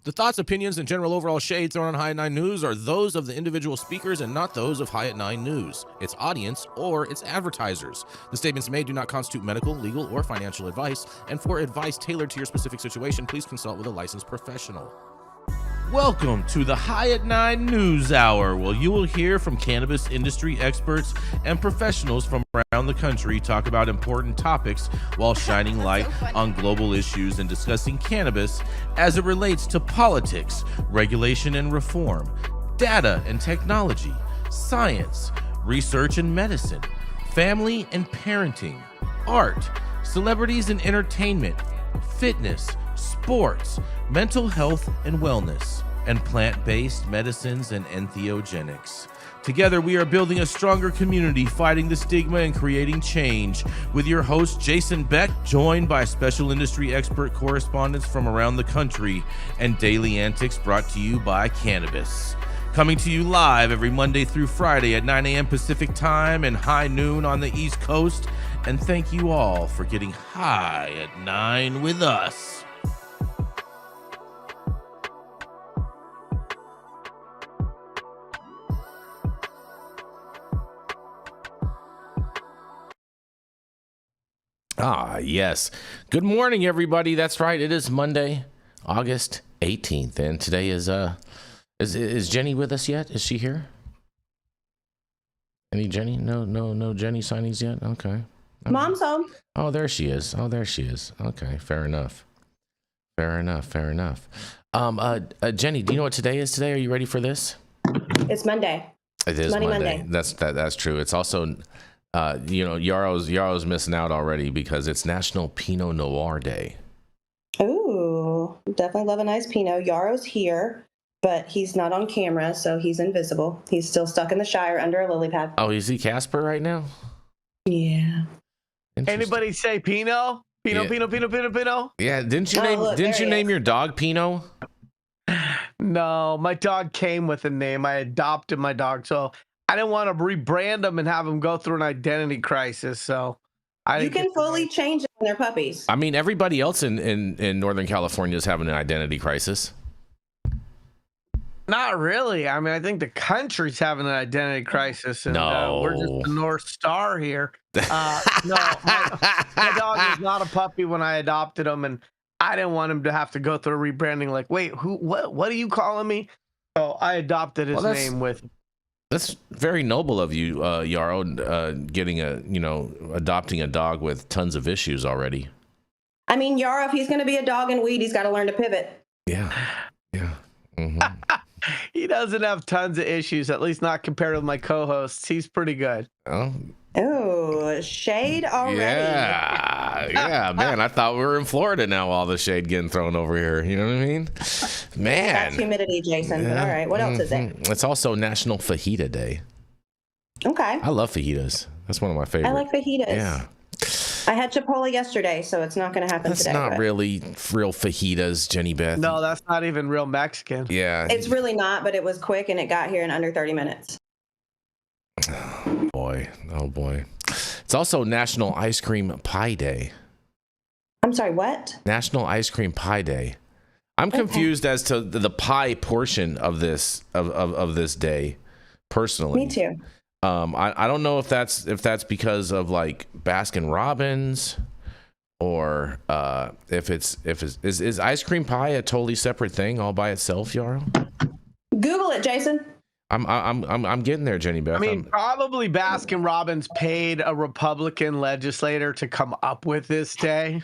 The thoughts, opinions, and general overall shade thrown on High at 9 News are those of the individual speakers and not those of High at 9 News, its audience, or its advertisers. The statements made do not constitute medical, legal, or financial advice, and for advice tailored to your specific situation, please consult with a licensed professional. Welcome to the High at 9 News Hour, where you will hear from cannabis industry experts and professionals from around the country talk about important topics while shining light on global issues and discussing cannabis as it relates to politics, regulation and reform, data and technology, science, research and medicine, family and parenting, art, celebrities and entertainment, fitness, sports, mental health and wellness, and plant-based medicines and entheogenics. Together, we are building a stronger community, fighting the stigma and creating change. With your host, Jason Beck, joined by special industry expert correspondents from around the country, and daily antics brought to you by cannabis. Coming to you live every Monday through Friday at 9 a.m. Pacific time and high noon on the East Coast. And thank you all for getting high at 9 with us. Ah, yes. Good morning, everybody. That's right. It is Monday, August 18th, and today is Jenny with us yet? Is she here? Any Jenny? No Jenny signings yet? Okay. Mom's home. Oh, there she is. Okay, fair enough. Jenny, do you know what today is today? Are you ready for this? It's Monday. It is Monday. That's true. It's also Yarrow's missing out already because it's National Pinot Noir Day. Ooh, definitely love a nice Pinot. Yarrow's here, but he's not on camera, so he's invisible. He's still stuck in the Shire under a lily pad. Oh, is he Casper right now? Yeah. Anybody say Pinot? Pinot. Yeah, didn't you name your dog Pinot? No, my dog came with a name. I adopted my dog, so I didn't want to rebrand them and have them go through an identity crisis. So you can fully change them when they're puppies. I mean, everybody else in Northern California is having an identity crisis. Not really. I mean, I think the country's having an identity crisis, and No. We're just the North Star here. No, my dog was not a puppy when I adopted him, and I didn't want him to have to go through a rebranding. Like, wait, what are you calling me? So I adopted his name with. That's very noble of you, Yarrow, adopting a dog with tons of issues already. I mean, Yarrow, if he's going to be a dog and weed, he's got to learn to pivot. Yeah. Mm-hmm. He doesn't have tons of issues, at least not compared with my co-hosts. He's pretty good. Oh, shade already. Yeah, man. I thought we were in Florida now, all the shade getting thrown over here. You know what I mean? Man. That's humidity, Jason. Yeah. All right, what else is it? It's also National Fajita Day. Okay. I love fajitas. That's one of my favorites. I like fajitas. Yeah. I had Chipotle yesterday, so it's not going to happen today. That's not really real fajitas, Jenny Beth. No, that's not even real Mexican. Yeah. It's really not, but it was quick, and it got here in under 30 minutes. Oh, boy. It's also National Ice Cream Pie Day. I'm sorry, what? National Ice Cream Pie Day. I'm confused as to the pie portion of this of this day, personally. Me too. I don't know if that's because of like Baskin Robbins, or is ice cream pie a totally separate thing all by itself, Yarrow? Google it, Jason. I'm getting there, Jenny Beth. I mean, probably Baskin Robbins paid a Republican legislator to come up with this day.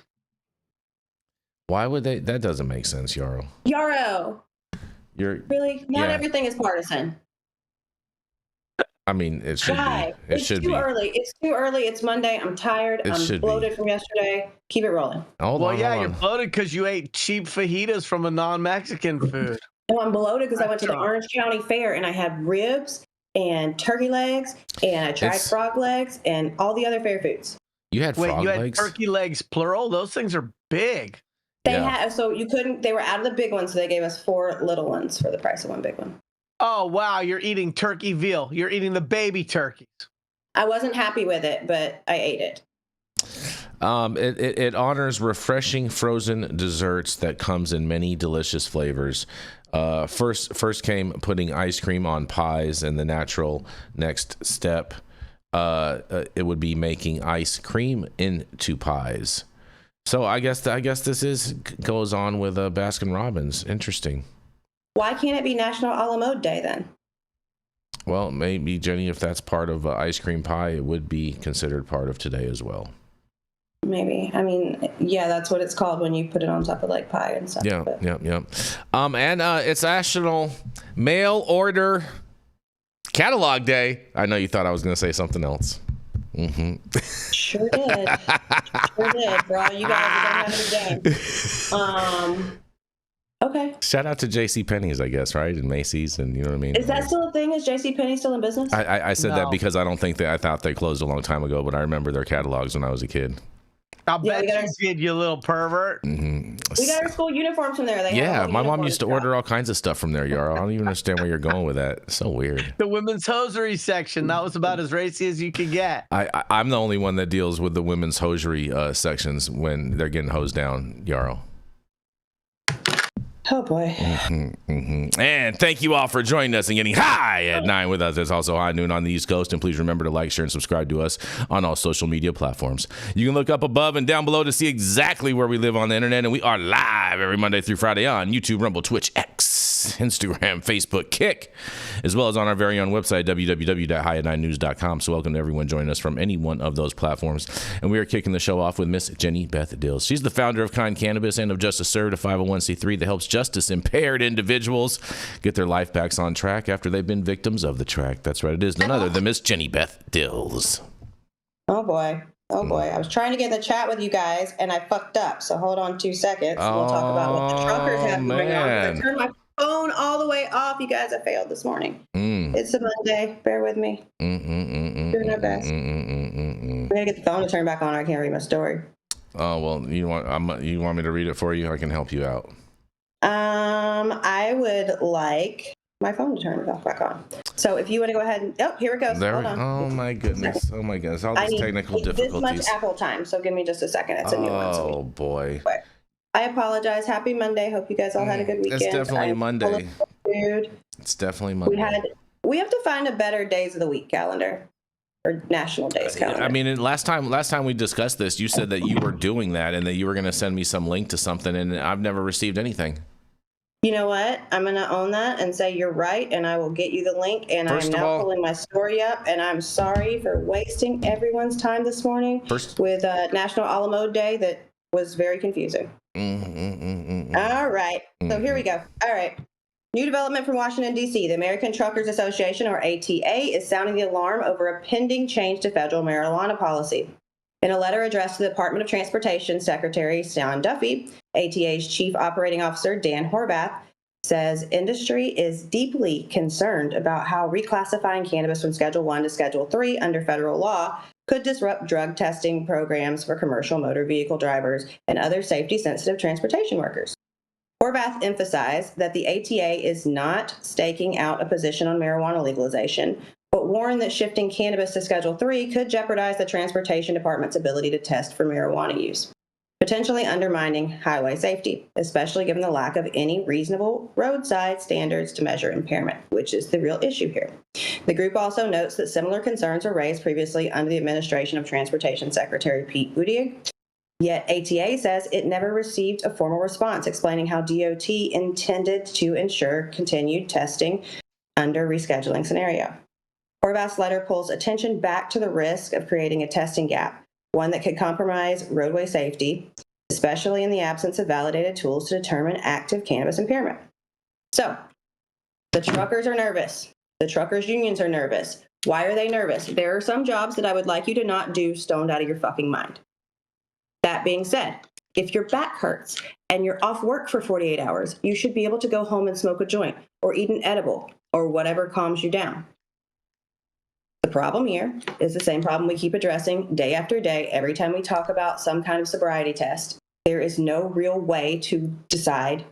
Why would they? That doesn't make sense, Yarrow. Yarrow. Really? Not everything is partisan. I mean, it should be. It's too early. It's too early. It's Monday. I'm tired. I'm bloated from yesterday. Keep it rolling. Hold on. You're bloated because you ate cheap fajitas from a non-Mexican food. No, I'm bloated because I went to the Orange County Fair and I had ribs and turkey legs and I tried frog legs and all the other fair foods. You had frog legs? You had turkey legs, plural? Those things are big. So you couldn't, they were out of the big ones, so they gave us 4 little ones for the price of one big one. Oh, wow. You're eating turkey veal. You're eating the baby turkeys. I wasn't happy with it, but I ate it. It honors refreshing frozen desserts that comes in many delicious flavors. First came putting ice cream on pies, and the natural next step, it would be making ice cream into pies. So I guess this goes on with Baskin Robbins. Interesting. Why can't it be National a la mode day then? Well, maybe, Jenny, if that's part of ice cream pie, it would be considered part of today as well. Maybe. I mean, yeah, that's what it's called when you put it on top of like pie and stuff. Yeah. And it's National Mail Order Catalog Day. I know you thought I was going to say something else. Mm-hmm. Sure did. For all you guys that don't have any game. Okay. Shout out to JCPenney's, I guess, right? And Macy's, and you know what I mean? Is that still a thing? Is JCPenney still in business? I said No. that because I thought they closed a long time ago, but I remember their catalogs when I was a kid. I'll bet you did, you little pervert. Mm-hmm. We got our school uniforms from there. Yeah, my mom used to order all kinds of stuff from there, Yarrow. I don't even understand where you're going with that. It's so weird. The women's hosiery section, that was about as racy as you could get. I'm the only one that deals with the women's hosiery sections when they're getting hosed down, Yarrow. Oh boy. And thank you all for joining us and getting high at 9 with us. It's also high noon on the East Coast. And please remember to like, share, and subscribe to us on all social media platforms. You can look up above and down below to see exactly where we live on the internet. And we are live every Monday through Friday on YouTube, Rumble, Twitch, X, Instagram, Facebook, Kick, as well as on our very own website, www.highat9news.com. So welcome to everyone joining us from any one of those platforms. And we are kicking the show off with Miss Jenny Beth Dills. She's the founder of Kind Cannabis and of Justice Served, a 501c3 that helps justice impaired individuals get their life backs on track after they've been victims of the track. That's right. It is none other than Miss Jenny Beth Dills. Oh boy. I was trying to get in the chat with you guys and I fucked up. So hold on 2 seconds. We'll talk about what the truckers have going on. I turned my phone all the way off. You guys, I failed this morning. It's a Monday. Bear with me. Doing our best. I'm gonna get the phone to turn back on. I can't read my story. Oh well, you want me to read it for you? I can help you out. I would like my phone to turn back on. So if you want to go ahead and here it goes. Hold on. Oh my goodness. All these technical difficulties. This much Apple time, so give me just a second. It's a new one. Oh boy. I apologize. Happy Monday. Hope you guys all had a good weekend. It's definitely Monday. It's definitely Monday. We have to find a better days of the week calendar. Or national days calendar. I mean, last time we discussed this, you said that you were doing that and that you were going to send me some link to something, and I've never received anything. You know what? I'm going to own that and say you're right, and I will get you the link. And I'm now pulling my story up, and I'm sorry for wasting everyone's time this morning with National a la mode day that was very confusing. All right. So here we go. All right. New development from Washington, D.C. The American Truckers Association, or ATA, is sounding the alarm over a pending change to federal marijuana policy. In a letter addressed to the Department of Transportation Secretary Sean Duffy, ATA's Chief Operating Officer Dan Horvath says industry is deeply concerned about how reclassifying cannabis from Schedule 1 to Schedule 3 under federal law could disrupt drug testing programs for commercial motor vehicle drivers and other safety-sensitive transportation workers. Horvath emphasized that the ATA is not staking out a position on marijuana legalization, but warned that shifting cannabis to Schedule 3 could jeopardize the Transportation Department's ability to test for marijuana use, potentially undermining highway safety, especially given the lack of any reasonable roadside standards to measure impairment, which is the real issue here. The group also notes that similar concerns were raised previously under the administration of Transportation Secretary Pete Buttigieg. Yet ATA says it never received a formal response explaining how DOT intended to ensure continued testing under rescheduling scenario. Horvath's letter pulls attention back to the risk of creating a testing gap, one that could compromise roadway safety, especially in the absence of validated tools to determine active cannabis impairment. So, the truckers are nervous. The truckers' unions are nervous. Why are they nervous? There are some jobs that I would like you to not do stoned out of your fucking mind. That being said, if your back hurts and you're off work for 48 hours, you should be able to go home and smoke a joint or eat an edible or whatever calms you down. The problem here is the same problem we keep addressing day after day every time we talk about some kind of sobriety test. There is no real way to decide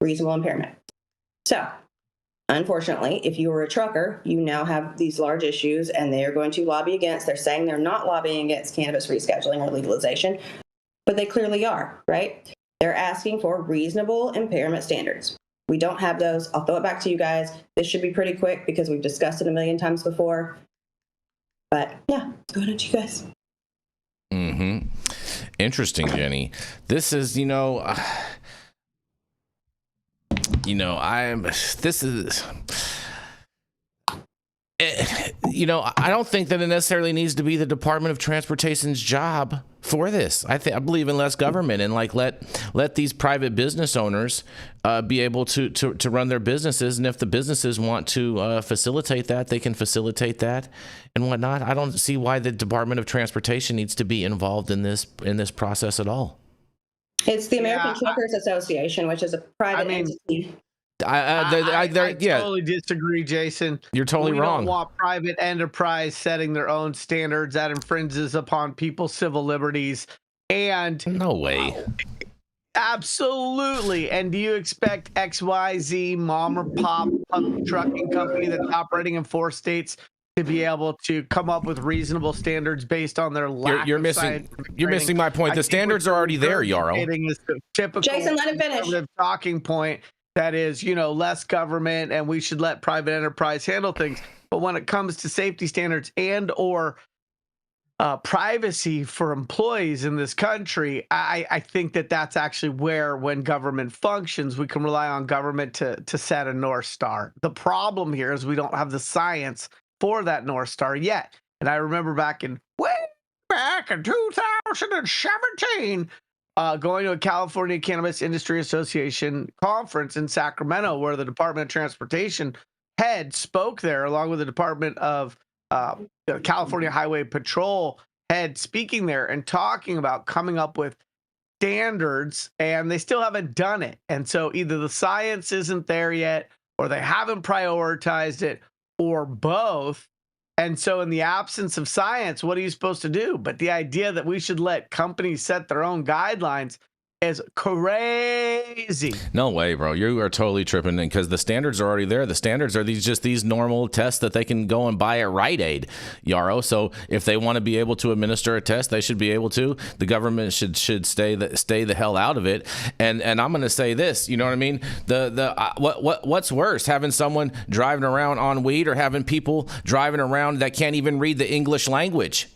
reasonable impairment. So, unfortunately, if you were a trucker, you now have these large issues, and they are going to lobby against. They're saying they're not lobbying against cannabis rescheduling or legalization, but they clearly are, right? They're asking for reasonable impairment standards. We don't have those. I'll throw it back to you guys. This should be pretty quick because we've discussed it a million times before. But yeah, go ahead, you guys. Mm-hmm. Interesting, Jenny. This is, I don't think that it necessarily needs to be the Department of Transportation's job for this. I believe in less government, and like let these private business owners be able to run their businesses, and if the businesses want to facilitate that, they can facilitate that and whatnot. I don't see why the Department of Transportation needs to be involved in this process at all. It's the American Truckers Association, which is a private entity. I totally disagree, Jason. You're totally wrong. We don't want private enterprise setting their own standards that infringes upon people's civil liberties. And no way. Absolutely. And do you expect XYZ mom or pop trucking company that's operating in 4 states to be able to come up with reasonable standards based on their lack you're of missing my point. The standards are already there, Yarrow. Typical Jason, let him finish. Talking point that is, less government and we should let private enterprise handle things. But when it comes to safety standards and or privacy for employees in this country, I think that that's actually where, when government functions, we can rely on government to set a North Star. The problem here is we don't have the science for that North Star yet. And I remember way back in 2017, going to a California Cannabis Industry Association conference in Sacramento, where the Department of Transportation head spoke there, along with the Department of California Highway Patrol head speaking there and talking about coming up with standards, and they still haven't done it. And so either the science isn't there yet, or they haven't prioritized it, or both. And so in the absence of science, what are you supposed to do? But the idea that we should let companies set their own guidelines is crazy. No way, bro. You are totally tripping, because the standards are already there. The standards are these normal tests that they can go and buy at Rite Aid, Yarrow. So if they want to be able to administer a test, they should be able to. The government should stay the hell out of it. And I'm going to say this, you know what I mean? What's worse, having someone driving around on weed, or having people driving around that can't even read the English language?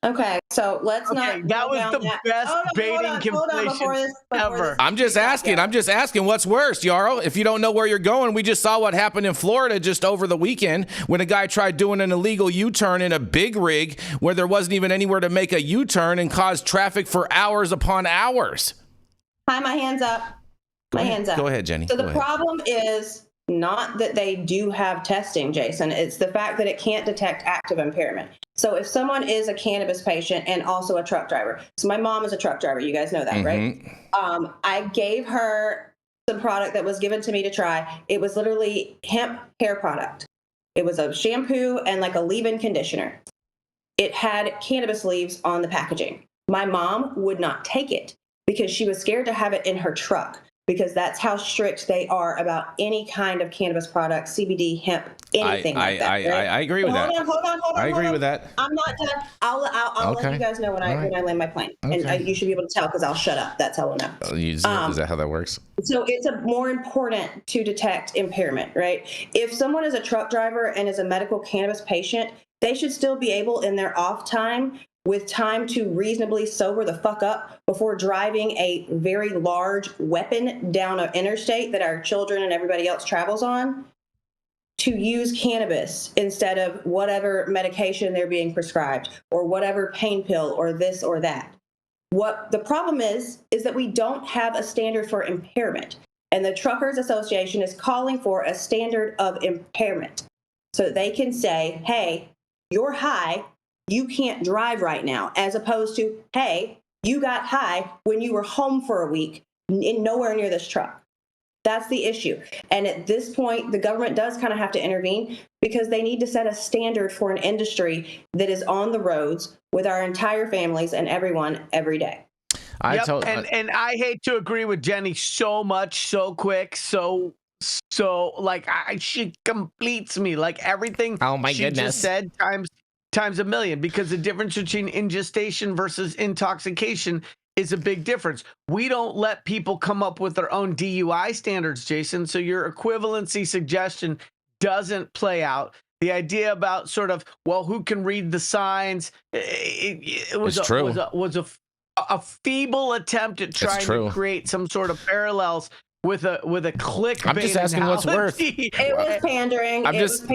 Okay, so let's not. That was the best baiting completion ever. I'm just asking what's worse, Yarrow? If you don't know where you're going, we just saw what happened in Florida just over the weekend when a guy tried doing an illegal U-turn in a big rig where there wasn't even anywhere to make a U-turn, and caused traffic for hours upon hours. Hi, my hands up. Hands up. Go ahead, Jenny. So the problem is not that they do have testing, Jason. It's the fact that it can't detect active impairment. So if someone is a cannabis patient and also a truck driver, so my mom is a truck driver, you guys know that, right? I gave her some product that was given to me to try. It was literally hemp hair product. It was a shampoo and like a leave-in conditioner. It had cannabis leaves on the packaging. My mom would not take it because she was scared to have it in her truck, because that's how strict they are about any kind of cannabis product, CBD, hemp, anything like that. Right? I agree with that. Hold on. I agree with that. I'm not done. I'll let you guys know when I land my plane. Okay. And you should be able to tell, because I'll shut up. That's how we'll know. Is that how that works? So it's more important to detect impairment, right? If someone is a truck driver and is a medical cannabis patient, they should still be able, in their off time, with time to reasonably sober the fuck up before driving a very large weapon down an interstate that our children and everybody else travels on, to use cannabis instead of whatever medication they're being prescribed, or whatever pain pill, or this or that. What the problem is that we don't have a standard for impairment. And the Truckers Association is calling for a standard of impairment, so that they can say, hey, you're high, you can't drive right now, as opposed to, hey, you got high when you were home for a week, nowhere near this truck. That's the issue. And at this point, the government does kind of have to intervene, because they need to set a standard for an industry that is on the roads with our entire families and everyone every day. And I hate to agree with Jenny so much, so quick, so So like she completes me, like everything Oh my she goodness. just said times a million, because the difference between ingestation versus intoxication is a big difference. We don't let people come up with their own DUI standards, Jason. So your equivalency suggestion doesn't play out. The idea about sort of, well, who can read the signs? It was a feeble attempt at trying to create some sort of parallels with a clickbait. I'm just asking what's worth. It was pandering. I'm just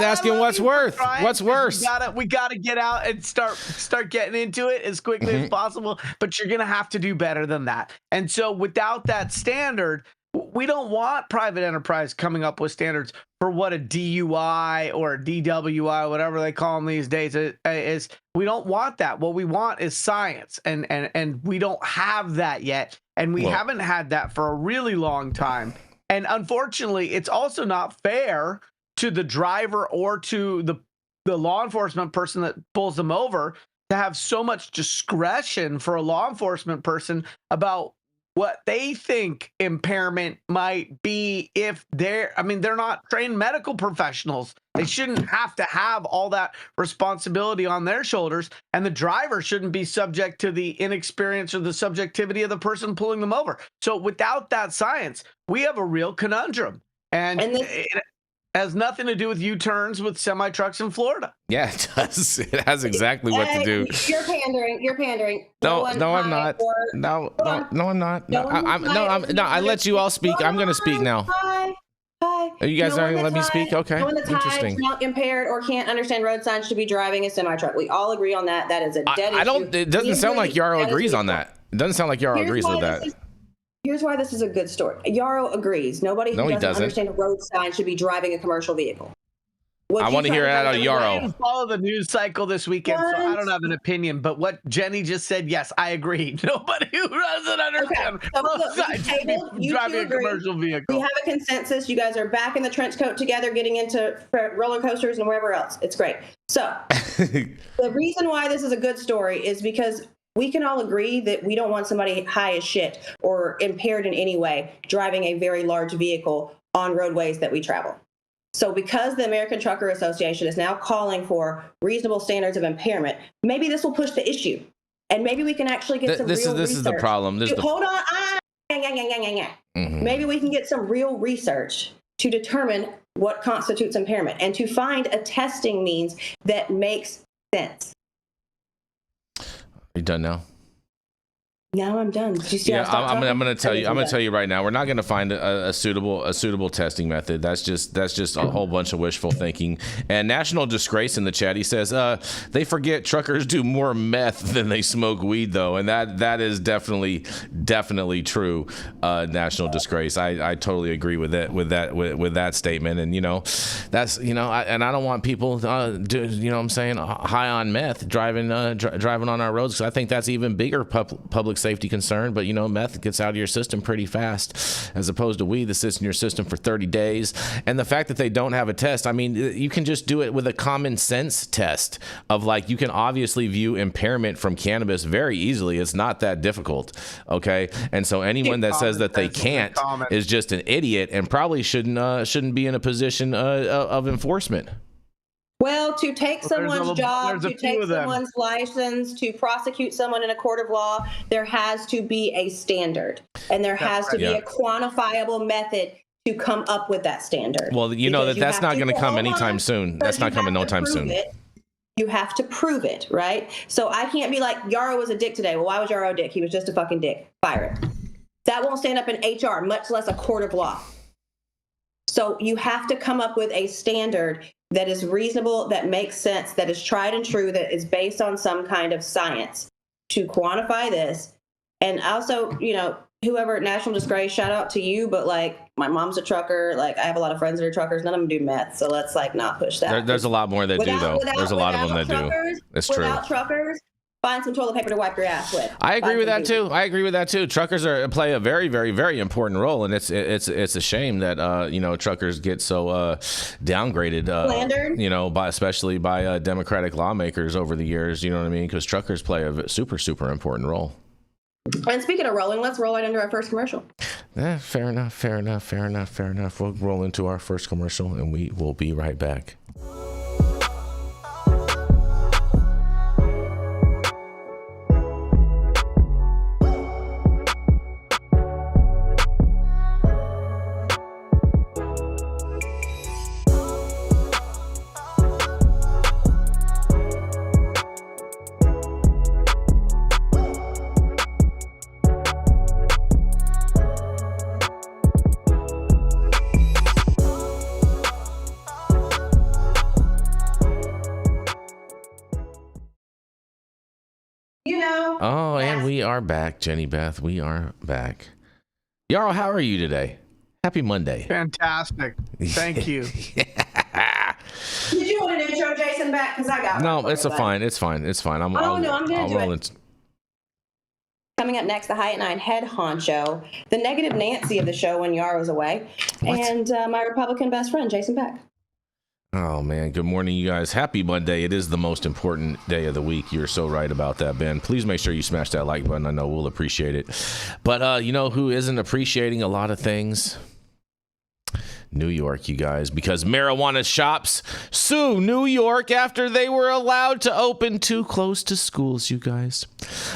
asking what's worth. What's worse? We gotta get out and start getting into it as quickly as possible. But you're gonna have to do better than that. And so without that standard, we don't want private enterprise coming up with standards for what a DUI or a DWI, whatever they call them these days, is. We don't want that. What we want is science, and we don't have that yet. And we haven't had that for a really long time. And unfortunately, it's also not fair to the driver or to the law enforcement person that pulls them over to have so much discretion for a law enforcement person about what they think impairment might be if they're not trained medical professionals. They shouldn't have to have all that responsibility on their shoulders, and the driver shouldn't be subject to the inexperience or the subjectivity of the person pulling them over. So without that science, we have a real conundrum. And it has nothing to do with U-turns with semi-trucks in Florida. Yeah, it does. It has exactly what to do. You're pandering. No, I'm not. No, I'm not. I let you all speak. I'm going to speak now. Hi. Are you guys not going to let me speak? Okay. No one that's Interesting. not impaired or can't understand road signs should be driving a semi-truck. We all agree on that. That is a dead issue. It doesn't sound like Yarrow agrees on that. It doesn't sound like Yarrow agrees with that. Here's why this is a good story. Yarrow agrees. Nobody who doesn't understand a road sign should be driving a commercial vehicle. I want to hear it out of Yarrow. I didn't follow the news cycle this weekend, so I don't have an opinion. But what Jenny just said, yes, I agree. Nobody who doesn't understand road signs should be driving a commercial vehicle. We have a consensus. You guys are back in the trench coat together, getting into roller coasters and wherever else. It's great. So the reason why this is a good story is because we can all agree that we don't want somebody high as shit or impaired in any way driving a very large vehicle on roadways that we travel. So because the American Trucker Association is now calling for reasonable standards of impairment, maybe this will push the issue. And maybe we can actually get some real research. This is the problem. Hold on. Maybe we can get some real research to determine what constitutes impairment and to find a testing means that makes sense. Are you done now? Now I'm done. I'm going to tell you. I'm going to tell you right now. We're not going to find a suitable testing method. That's just a whole bunch of wishful thinking. And National Disgrace in the chat. He says they forget truckers do more meth than they smoke weed, though, and that is definitely true. National Disgrace. I totally agree with that statement. And that's and I don't want people I'm saying high on meth driving on our roads, because I think that's even bigger public safety concern. But meth gets out of your system pretty fast, as opposed to weed that sits in your system for 30 days. And the fact that they don't have a test, I mean, you can just do it with a common sense test of, like, you can obviously view impairment from cannabis very easily. It's not that difficult. Okay. And so anyone that says that they can't is just an idiot and probably shouldn't be in a position of enforcement. Well, to take someone's job, to take someone's license, to prosecute someone in a court of law, there has to be a standard, and there has to be a quantifiable method to come up with that standard. Well, that's not going to come anytime soon. That's not coming no time soon. You have to prove it, right? So I can't be like, Yarrow was a dick today. Well, why was Yarrow a dick? He was just a fucking dick. Fire it. That won't stand up in HR, much less a court of law. So you have to come up with a standard that is reasonable, that makes sense, that is tried and true, that is based on some kind of science to quantify this. And also, whoever, National Disgrace, shout out to you, but like, my mom's a trucker. Like, I have a lot of friends that are truckers. None of them do meth. So let's not push that. There's a lot more that do, though. There's a lot of them that do. It's true. Without truckers, find some toilet paper to wipe your ass with. I agree with that too. Truckers play a very, very, very important role, and it's a shame that truckers get so downgraded, especially by Democratic lawmakers over the years. You know what I mean? Because truckers play a super, super important role. And speaking of rolling, let's roll right into our first commercial. Fair enough. We'll roll into our first commercial, and we will be right back. Oh, and we are back, Jenny Beth. We are back. Yarrow, how are you today? Happy Monday. Fantastic. Thank you. Did you want an intro, Jason, back? Because I got no, it's fine. It's fine. I'm going to do it. Coming up next, the High at 9 head honcho, the negative Nancy of the show when Yarrow's away, and my Republican best friend, Jason Beck. Oh, man. Good morning, you guys. Happy Monday. It is the most important day of the week. You're so right about that, Ben. Please make sure you smash that like button. I know we'll appreciate it. But you know who isn't appreciating a lot of things? New York, you guys, because marijuana shops sue New York after they were allowed to open too close to schools, you guys.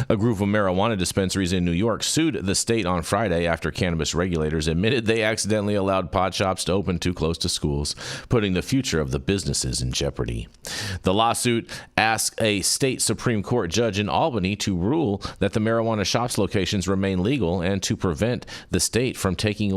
A group of marijuana dispensaries in New York sued the state on Friday after cannabis regulators admitted they accidentally allowed pot shops to open too close to schools, putting the future of the businesses in jeopardy. The lawsuit asked a state Supreme Court judge in Albany to rule that the marijuana shops locations remain legal and to prevent the state from taking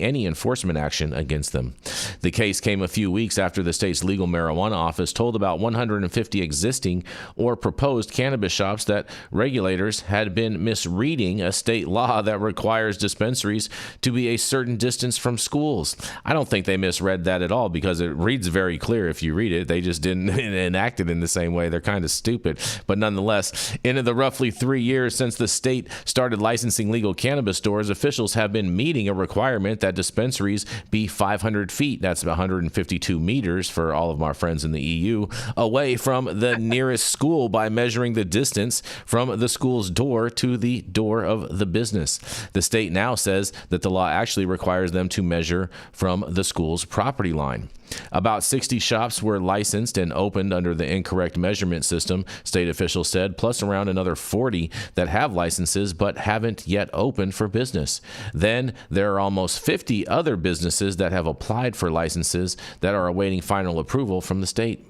any enforcement action against them. The case came a few weeks after the state's legal marijuana office told about 150 existing or proposed cannabis shops that regulators had been misreading a state law that requires dispensaries to be a certain distance from schools. I don't think they misread that at all because it reads very clear if you read it. They just didn't enact it in the same way. They're kind of stupid. But nonetheless, in the roughly 3 years since the state started licensing legal cannabis stores, officials have been meeting a requirement that dispensaries be 500 feet, that's about 152 meters for all of our friends in the EU, away from the nearest school by measuring the distance from the school's door to the door of the business. The state now says that the law actually requires them to measure from the school's property line. About 60 shops were licensed and opened under the incorrect measurement system, state officials said, plus around another 40 that have licenses but haven't yet opened for business. Then there are almost 50 other businesses that have applied for licenses that are awaiting final approval from the state.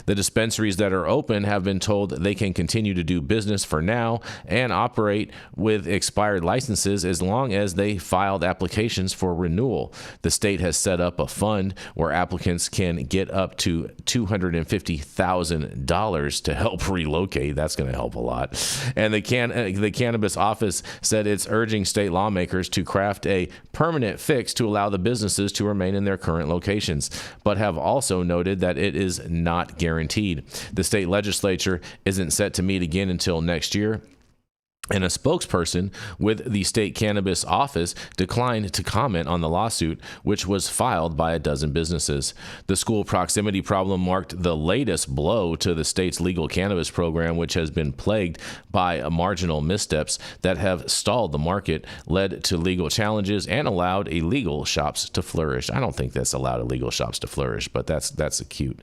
The dispensaries that are open have been told they can continue to do business for now and operate with expired licenses as long as they filed applications for renewal. The state has set up a fund where applicants can get up to $250,000 to help relocate. That's going to help a lot. And the cannabis office said it's urging state lawmakers to craft a permanent fix to allow the businesses to remain in their current locations, but have also noted that it is not guaranteed. The state legislature isn't set to meet again until next year, and a spokesperson with the state cannabis office declined to comment on the lawsuit, which was filed by a dozen businesses. The school proximity problem marked the latest blow to the state's legal cannabis program, which has been plagued by marginal missteps that have stalled the market, led to legal challenges, and allowed illegal shops to flourish. I don't think that's allowed illegal shops to flourish, but that's a cute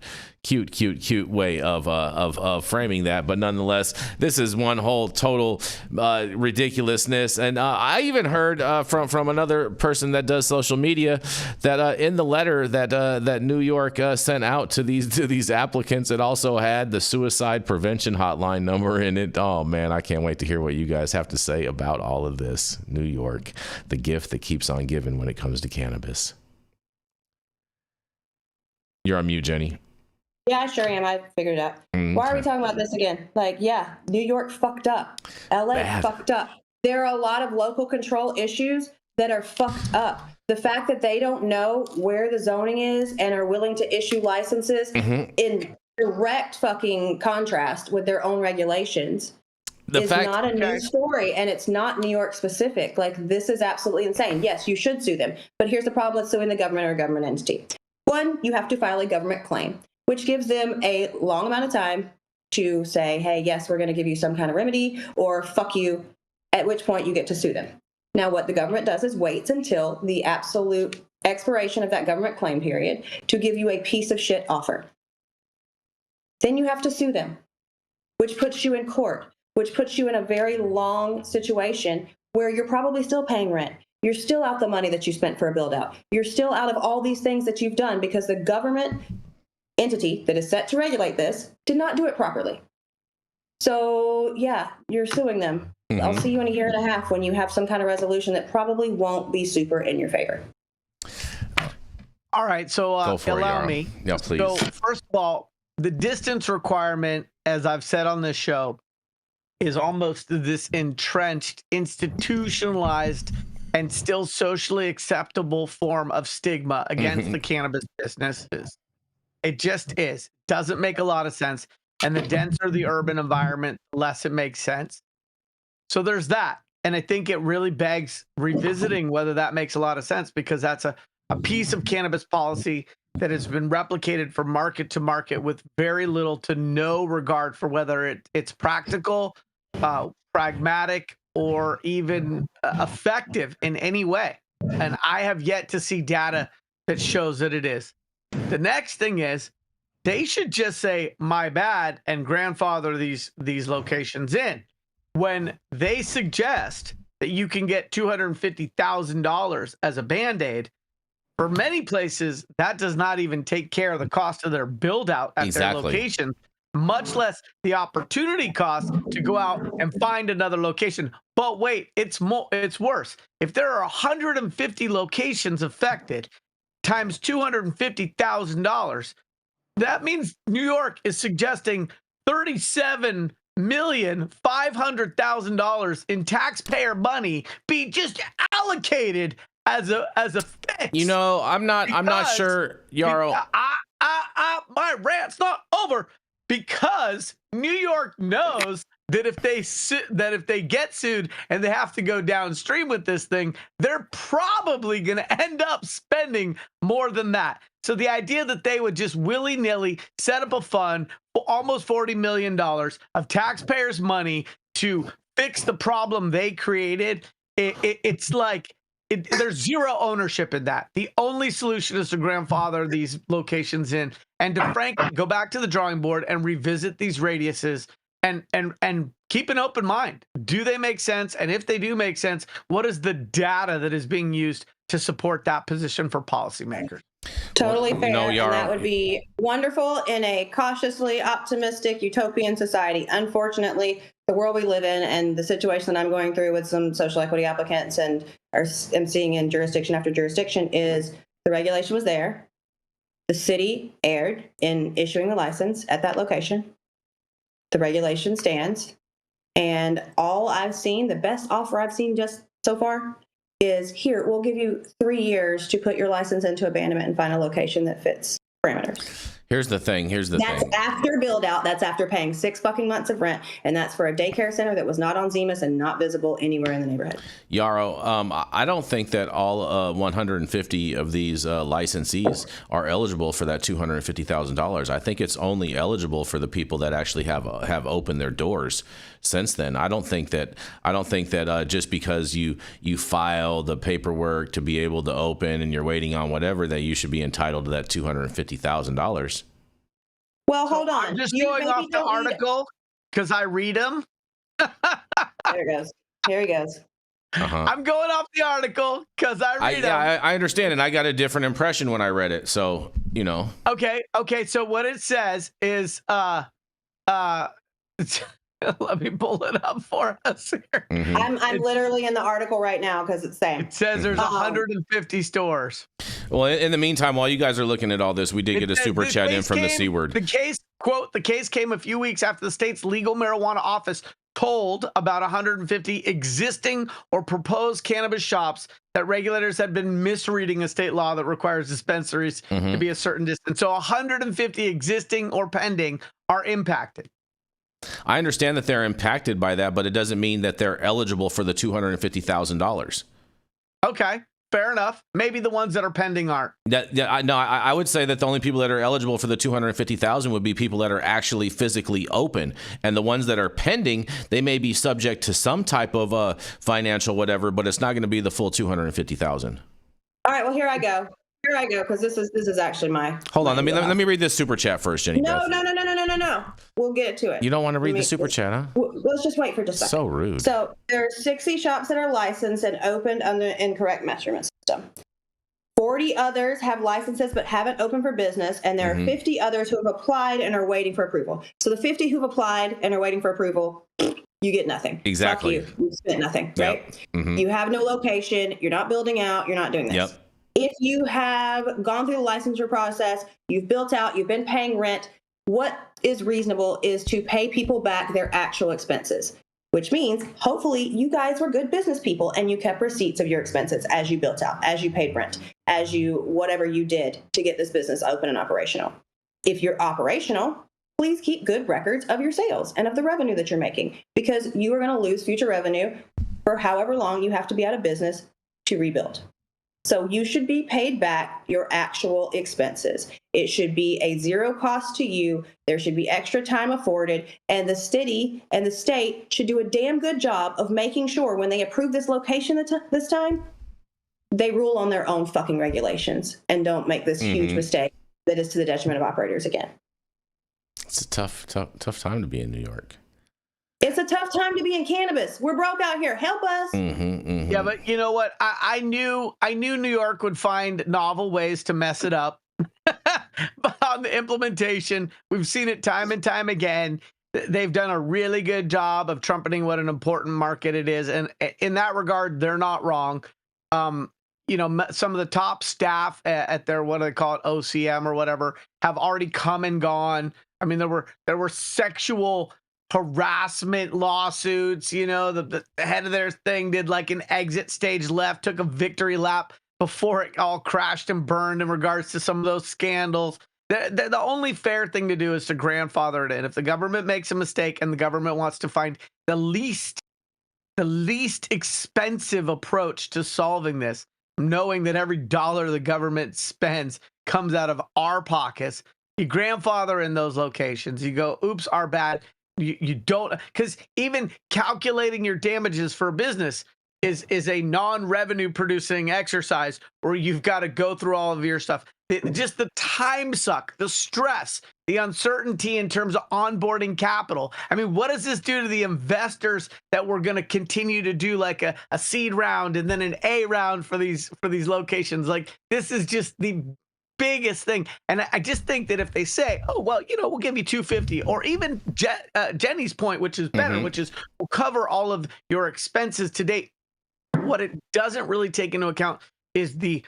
way of framing that. But nonetheless, this is one whole total ridiculousness. And I even heard from another person that does social media that in the letter that New York sent out to these applicants, it also had the suicide prevention hotline number in it. Oh man, I can't wait to hear what you guys have to say about all of this. New York, the gift that keeps on giving when it comes to cannabis. You're on mute, Jenny. Yeah, I sure am. I figured it out. Why are we talking about this again? Like, yeah, New York fucked up. LA fucked up. There are a lot of local control issues that are fucked up. The fact that they don't know where the zoning is and are willing to issue licenses in direct fucking contrast with their own regulations is not a new story, and it's not New York specific. Like, this is absolutely insane. Yes, you should sue them. But here's the problem with suing the government or a government entity. One, you have to file a government claim, which gives them a long amount of time to say, hey, yes, we're going to give you some kind of remedy, or fuck you, at which point you get to sue them. Now, what the government does is waits until the absolute expiration of that government claim period to give you a piece of shit offer. Then you have to sue them, which puts you in court, which puts you in a very long situation where you're probably still paying rent. You're still out the money that you spent for a build out. You're still out of all these things that you've done because the government entity that is set to regulate this did not do it properly. So yeah, you're suing them. Mm-hmm. I'll see you in a year and a half when you have some kind of resolution that probably won't be super in your favor. All right, so allow me. Yeah, please. So first of all, the distance requirement, as I've said on this show, is almost this entrenched, institutionalized, and still socially acceptable form of stigma against the cannabis businesses. It just is. Doesn't make a lot of sense. And the denser the urban environment, the less it makes sense. So there's that. And I think it really begs revisiting whether that makes a lot of sense, because that's a piece of cannabis policy that has been replicated from market to market with very little to no regard for whether it's practical, pragmatic, or even effective in any way. And I have yet to see data that shows that it is. The next thing is they should just say, my bad, and grandfather these locations in. When they suggest that you can get $250,000 as a Band-Aid, for many places, that does not even take care of the cost of their build out at their location, much less the opportunity cost to go out and find another location. But wait, it's worse. If there are 150 locations affected times $250,000, that means New York is suggesting $37,500,000 in taxpayer money be just allocated as a fix. You know, I'm not sure, Yarrow. My rant's not over, because New York knows that if they get sued and they have to go downstream with this thing, they're probably going to end up spending more than that. So the idea that they would just willy-nilly set up a fund for almost $40 million of taxpayers' money to fix the problem they created, it's like there's zero ownership in that. The only solution is to grandfather these locations in and to frankly go back to the drawing board and revisit these radiuses and keep an open mind. Do they make sense? And if they do make sense, what is the data that is being used to support that position for policymakers? Totally fair. And that would be wonderful in a cautiously optimistic utopian society. Unfortunately, the world we live in and the situation that I'm going through with some social equity applicants and am seeing in jurisdiction after jurisdiction is the regulation was there. The city erred in issuing the license at that location. The regulation stands. And all I've seen, the best offer I've seen just so far is, here, we'll give you 3 years to put your license into abandonment and find a location that fits parameters. Here's the thing. That's after build out. That's after paying 6 fucking months of rent. And that's for a daycare center that was not on Zemus and not visible anywhere in the neighborhood. Yarrow, I don't think that all 150 of these licensees are eligible for that $250,000. I think it's only eligible for the people that actually have opened their doors since then. I don't think that just because you file the paperwork to be able to open and you're waiting on whatever, that you should be entitled to that $250,000. Well, hold on. I'm just going off the article because I read them. There it goes. Here he goes. Uh-huh. I'm going off the article because I read them. Yeah, I understand, and I got a different impression when I read it. So, you know. Okay. So what it says is, let me pull it up for us here. Mm-hmm. I'm literally in the article right now because it's saying. It says there's 150 stores. Well, in the meantime, while you guys are looking at all this, we did get a super chat in from the C word. The case, quote, the case came a few weeks after the state's legal marijuana office told about 150 existing or proposed cannabis shops that regulators had been misreading a state law that requires dispensaries to be a certain distance. So 150 existing or pending are impacted. I understand that they're impacted by that, but it doesn't mean that they're eligible for the $250,000. Okay. Fair enough. Maybe the ones that are pending aren't. I would say that the only people that are eligible for the 250,000 would be people that are actually physically open, and the ones that are pending, they may be subject to some type of financial whatever, but it's not going to be the full 250,000. All right. Well, here I go, because this is actually my. Hold on. Let me read this super chat first, Jenny. No. Beth. No. We'll get to it. You don't want to read the super chat, huh? Let's just wait for just a second. So rude. So there are 60 shops that are licensed and opened under the incorrect measurement system. 40 others have licenses but haven't opened for business, and there are 50 others who have applied and are waiting for approval. So the 50 who've applied and are waiting for approval, you get nothing. Exactly. You spent nothing, right? Mm-hmm. You have no location. You're not building out. You're not doing this. Yep. If you have gone through the licensure process, you've built out, you've been paying rent, what is reasonable is to pay people back their actual expenses, which means hopefully you guys were good business people and you kept receipts of your expenses as you built out, as you paid rent, as you whatever you did to get this business open and operational. If you're operational, please keep good records of your sales and of the revenue that you're making, because you are going to lose future revenue for however long you have to be out of business to rebuild. So you should be paid back your actual expenses. It should be a zero cost to you. There should be extra time afforded, and the city and the state should do a damn good job of making sure when they approve this location this time, they rule on their own fucking regulations and don't make this huge mistake that is to the detriment of operators again. It's a tough time to be in New York. It's a tough time to be in cannabis. We're broke out here. Help us. Yeah, but you know what? I knew New York would find novel ways to mess it up. But on the implementation, we've seen it time and time again. They've done a really good job of trumpeting what an important market it is. And in that regard, they're not wrong. Some of the top staff at their, what do they call it, OCM or whatever, have already come and gone. I mean, there were sexual harassment lawsuits. The head of their thing did like an exit stage left, took a victory lap before it all crashed and burned in regards to some of those scandals. The only fair thing to do is to grandfather it in. If the government makes a mistake and the government wants to find the least expensive approach to solving this, knowing that every dollar the government spends comes out of our pockets, you grandfather in those locations. You go, oops, our bad. You don't, because even calculating your damages for a business is a non-revenue producing exercise where you've got to go through all of your stuff. Just the time suck, the stress, the uncertainty in terms of onboarding capital. I mean, what does this do to the investors that we're going to continue to do like a seed round and then an A round for these locations? Like, this is just the biggest thing. And I just think that if they say, oh, well, we'll give you 250, or even Jenny's point, which is better, which is we'll cover all of your expenses to date. What it doesn't really take into account is the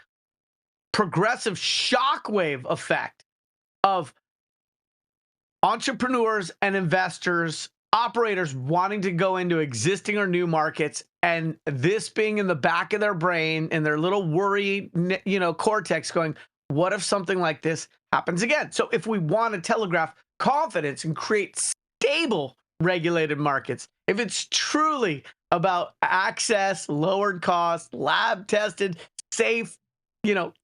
progressive shockwave effect of entrepreneurs and investors, operators wanting to go into existing or new markets, and this being in the back of their brain and their little worry, cortex going, what if something like this happens again? So if we want to telegraph confidence and create stable regulated markets, if it's truly about access, lowered cost, lab tested, safe,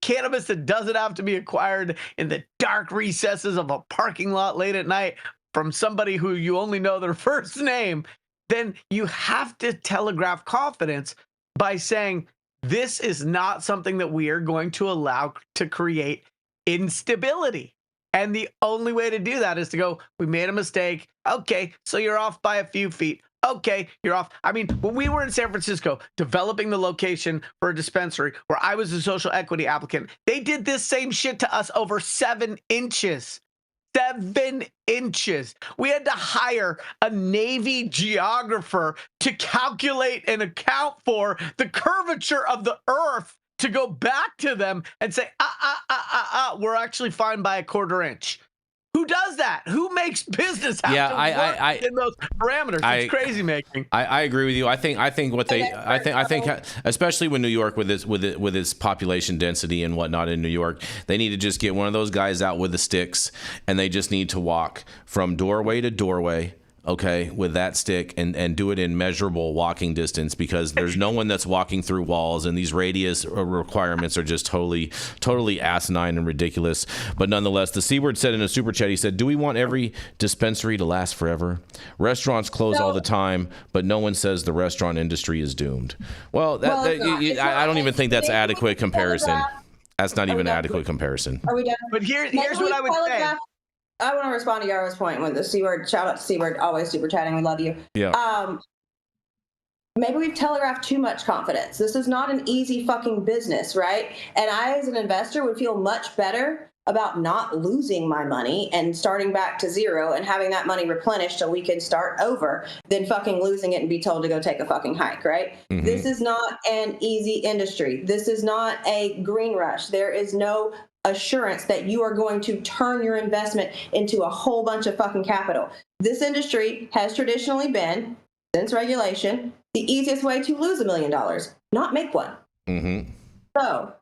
cannabis that doesn't have to be acquired in the dark recesses of a parking lot late at night from somebody who you only know their first name, then you have to telegraph confidence by saying, this is not something that we are going to allow to create instability. And the only way to do that is to go, we made a mistake. Okay, so you're off by a few feet. Okay, you're off. I mean, when we were in San Francisco developing the location for a dispensary where I was a social equity applicant, they did this same shit to us over 7 inches. 7 inches. We had to hire a Navy geographer to calculate and account for the curvature of the earth to go back to them and say, we're actually fine by a 1/4 inch. Who does that? Who makes business happen in those parameters? It's crazy making. I agree with you. I think especially with New York with its population density and whatnot in New York, they need to just get one of those guys out with the sticks, and they just need to walk from doorway to doorway okay, with that stick and do it in measurable walking distance, because there's no one that's walking through walls, and these radius requirements are just totally asinine and ridiculous. But nonetheless, the C Word said in a super chat, he said, do we want every dispensary to last forever? Restaurants close all the time, but no one says the restaurant industry is doomed. Well, I don't even think that's adequate comparison. That's not even an adequate comparison. Are we done? But here's what I would say. I want to respond to Yarrow's point with the C Word. Shout out to C Word, always super chatting. We love you. Yeah. Maybe we've telegraphed too much confidence. This is not an easy fucking business, right? And I, as an investor, would feel much better about not losing my money and starting back to zero and having that money replenished so we can start over than fucking losing it and be told to go take a fucking hike, right? Mm-hmm. This is not an easy industry. This is not a green rush. There is no assurance that you are going to turn your investment into a whole bunch of fucking capital. This industry has traditionally been, since regulation, the easiest way to lose $1 million, not make one. Mm-hmm. So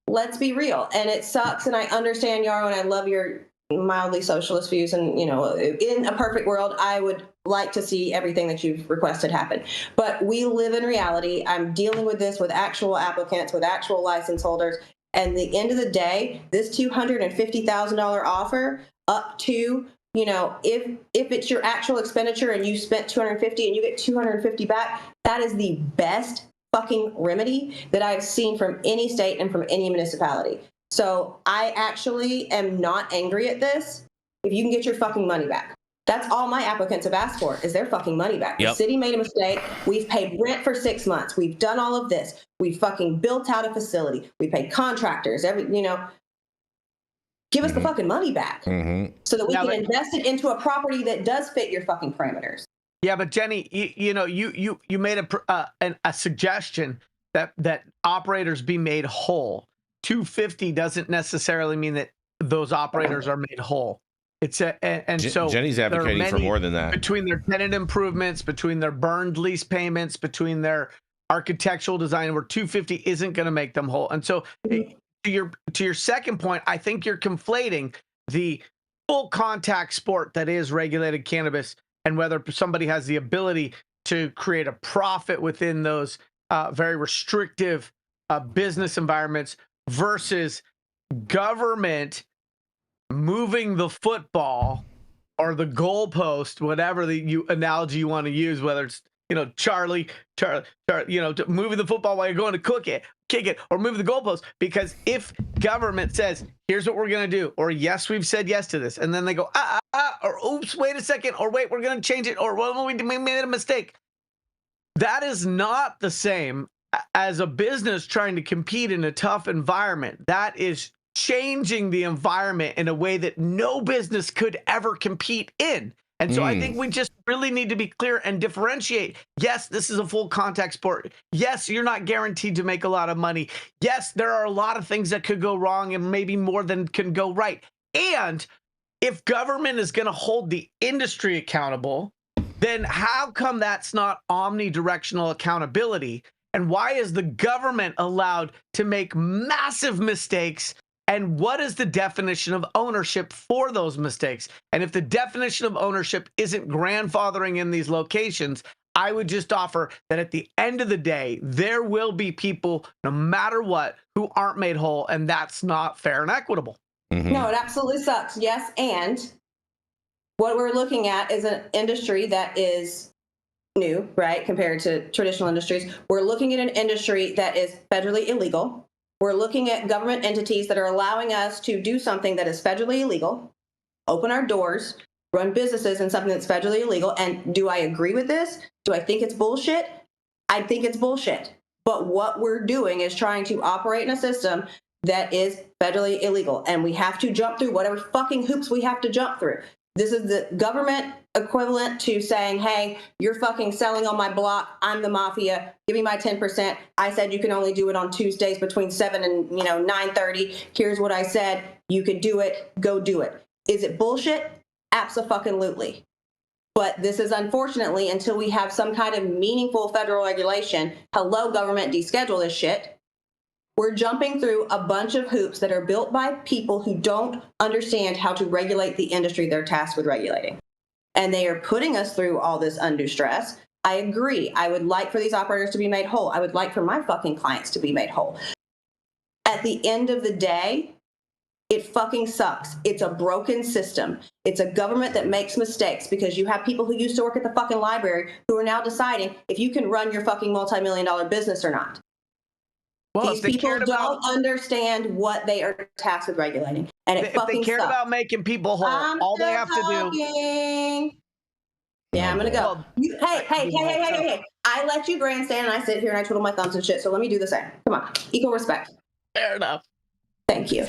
let's be real. And it sucks. And I understand, Yarrow, and I love your mildly socialist views. And, you know, in a perfect world, I would like to see everything that you've requested happen. But we live in reality. I'm dealing with this with actual applicants, with actual license holders. And at the end of the day, this $250,000 offer up to, you know, if it's your actual expenditure and you spent $250 and you get $250 back, that is the best fucking remedy that I've seen from any state and from any municipality. So I actually am not angry at this. If you can get your fucking money back. That's all my applicants have asked for, is their fucking money back. Yep. The city made a mistake. We've paid rent for 6 months. We've done all of this. We fucking built out a facility. We paid contractors. Give us the fucking money back so that we can invest it into a property that does fit your fucking parameters. Yeah, but Jenny, you made a suggestion that operators be made whole. 250 doesn't necessarily mean that those operators are made whole. So Jenny's advocating for more than that. Between their tenant improvements, between their burned lease payments, between their architectural design, where 250 isn't going to make them whole. And so to your second point, I think you're conflating the full contact sport that is regulated cannabis and whether somebody has the ability to create a profit within those very restrictive business environments versus government moving the football or the goalpost, whatever the analogy you want to use, whether it's, Charlie, moving the football while you're going to kick it, or moving the goalpost. Because if government says, here's what we're going to do, or yes, we've said yes to this, and then they go, or oops, wait a second, or wait, we're going to change it, or well, we made a mistake. That is not the same as a business trying to compete in a tough environment. That is changing the environment in a way that no business could ever compete in. And so I think we just really need to be clear and differentiate. Yes, this is a full contact sport. Yes, you're not guaranteed to make a lot of money. Yes, there are a lot of things that could go wrong and maybe more than can go right. And if government is going to hold the industry accountable, then how come that's not omnidirectional accountability? And why is the government allowed to make massive mistakes? And what is the definition of ownership for those mistakes? And if the definition of ownership isn't grandfathering in these locations, I would just offer that at the end of the day, there will be people, no matter what, who aren't made whole, and that's not fair and equitable. No, it absolutely sucks. Yes, and what we're looking at is an industry that is new, right, compared to traditional industries. We're looking at an industry that is federally illegal. We're looking at government entities that are allowing us to do something that is federally illegal, open our doors, run businesses in something that's federally illegal. And do I agree with this? Do I think it's bullshit? I think it's bullshit. But what we're doing is trying to operate in a system that is federally illegal. And we have to jump through whatever fucking hoops we have to jump through. This is the government equivalent to saying, hey, you're fucking selling on my block. I'm the mafia. Give me my 10%. I said you can only do it on Tuesdays between 7 and 9:30. Here's what I said. You can do it. Go do it. Is it bullshit? Abso-fucking-lutely. But this is unfortunately, until we have some kind of meaningful federal regulation, hello, government, deschedule this shit. We're jumping through a bunch of hoops that are built by people who don't understand how to regulate the industry they're tasked with regulating. and they are putting us through all this undue stress. I agree. I would like for these operators to be made whole. I would like for my fucking clients to be made whole. At the end of the day, it fucking sucks. It's a broken system. It's a government that makes mistakes because you have people who used to work at the fucking library who are now deciding if you can run your fucking multi-million-dollar business or not. Well, these people don't understand what they are tasked with regulating. And it fucking if they cared sucks. about making people whole, all they have to do. Yeah, I'm gonna go. Hey. I let you grandstand and I sit here and I twiddle my thumbs and shit, so let me do the same. Come on. Equal respect. Fair enough. Thank you.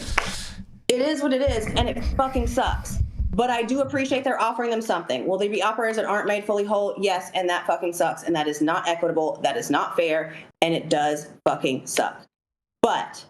It is what it is, and it fucking sucks. But I do appreciate they're offering them something. Will there be operators that aren't made fully whole? Yes, and that fucking sucks, and that is not equitable, that is not fair, and it does fucking suck. But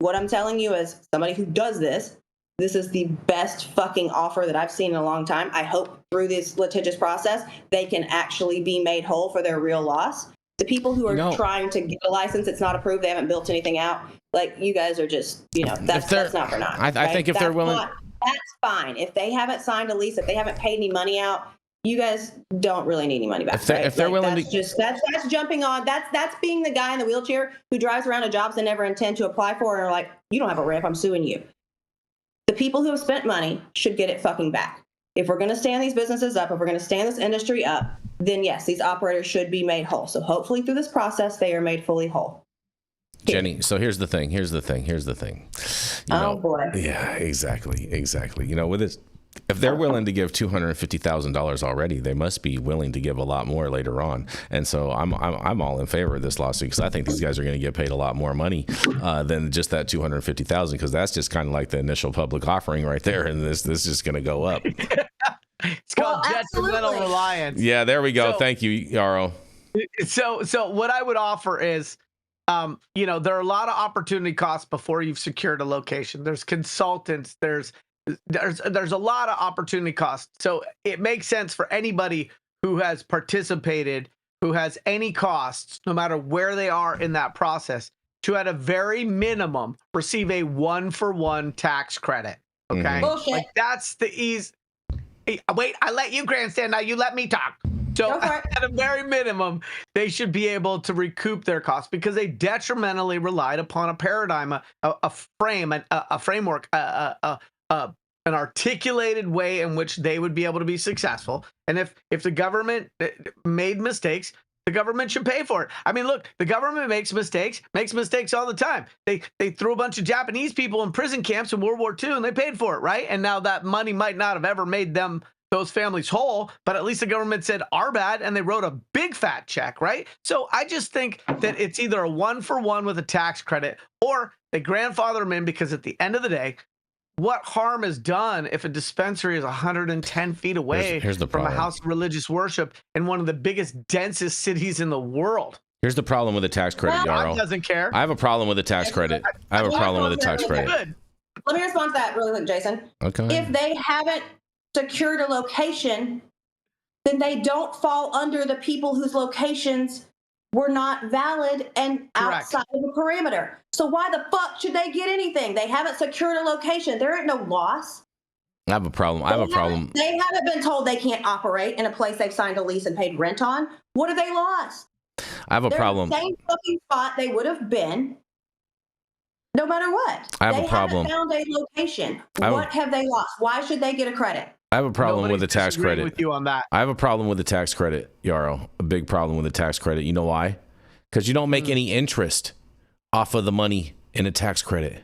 what I'm telling you as somebody who does this is the best fucking offer that I've seen in a long time. I hope through this litigious process, they can actually be made whole for their real loss. The people who are trying to get a license, it's not approved, they haven't built anything out. Like, you guys are just, that's not for naught. I think if they're willing. That's fine. If they haven't signed a lease, if they haven't paid any money out, you guys don't really need any money back. If they're willing that's jumping on. That's being the guy in the wheelchair who drives around to jobs they never intend to apply for and are like, you don't have a ramp, I'm suing you. The people who have spent money should get it fucking back. If we're going to stand these businesses up, if we're going to stand this industry up, then yes, these operators should be made whole. So hopefully through this process, they are made fully whole. Jenny, so here's the thing. Boy. Yeah, exactly. With this, if they're willing to give $250,000 already, they must be willing to give a lot more later on. And so I'm all in favor of this lawsuit because I think these guys are going to get paid a lot more money than just that $250,000 because that's just kind of like the initial public offering right there, and this is just going to go up. It's called detrimental reliance. Yeah, there we go. Thank you, Yarrow. So what I would offer is, there are a lot of opportunity costs before you've secured a location. There's consultants. There's a lot of opportunity costs. So it makes sense for anybody who has participated, who has any costs, no matter where they are in that process, to at a very minimum receive a 1-for-1 tax credit. Okay, Bullshit. Like that's the ease. Hey, wait, I let you grandstand. Now you let me talk. So at a very minimum, they should be able to recoup their costs because they detrimentally relied upon a paradigm, a framework, an articulated way in which they would be able to be successful. And if the government made mistakes, the government should pay for it. I mean, look, the government makes mistakes all the time. They threw a bunch of Japanese people in prison camps in World War II and they paid for it, right? And now that money might not have ever made those families whole, but at least the government said our bad and they wrote a big fat check, right? So I just think that it's either a 1-for-1 with a tax credit or they grandfather them in because at the end of the day, what harm is done if a dispensary is 110 feet away from a house of religious worship in one of the biggest, densest cities in the world? Here's the problem with the tax credit, Yarrow. God doesn't care. I have a problem with the tax credit. Let me respond to that really quick, Jason. Okay. If they haven't secured a location, then they don't fall under the people whose locations were not valid and outside of the parameter. So why the fuck should they get anything? They haven't secured a location. There ain't no loss. I have a problem. They haven't been told they can't operate in a place they've signed a lease and paid rent on. What have they lost? I have a problem. They're in the same fucking spot they would have been no matter what. I have a problem. They haven't found a location. What have they lost? Why should they get a credit? I have a problem with the tax credit. With you on that. I have a problem with the tax credit, Yarrow. A big problem with the tax credit. You know why? Because you don't make any interest off of the money in a tax credit.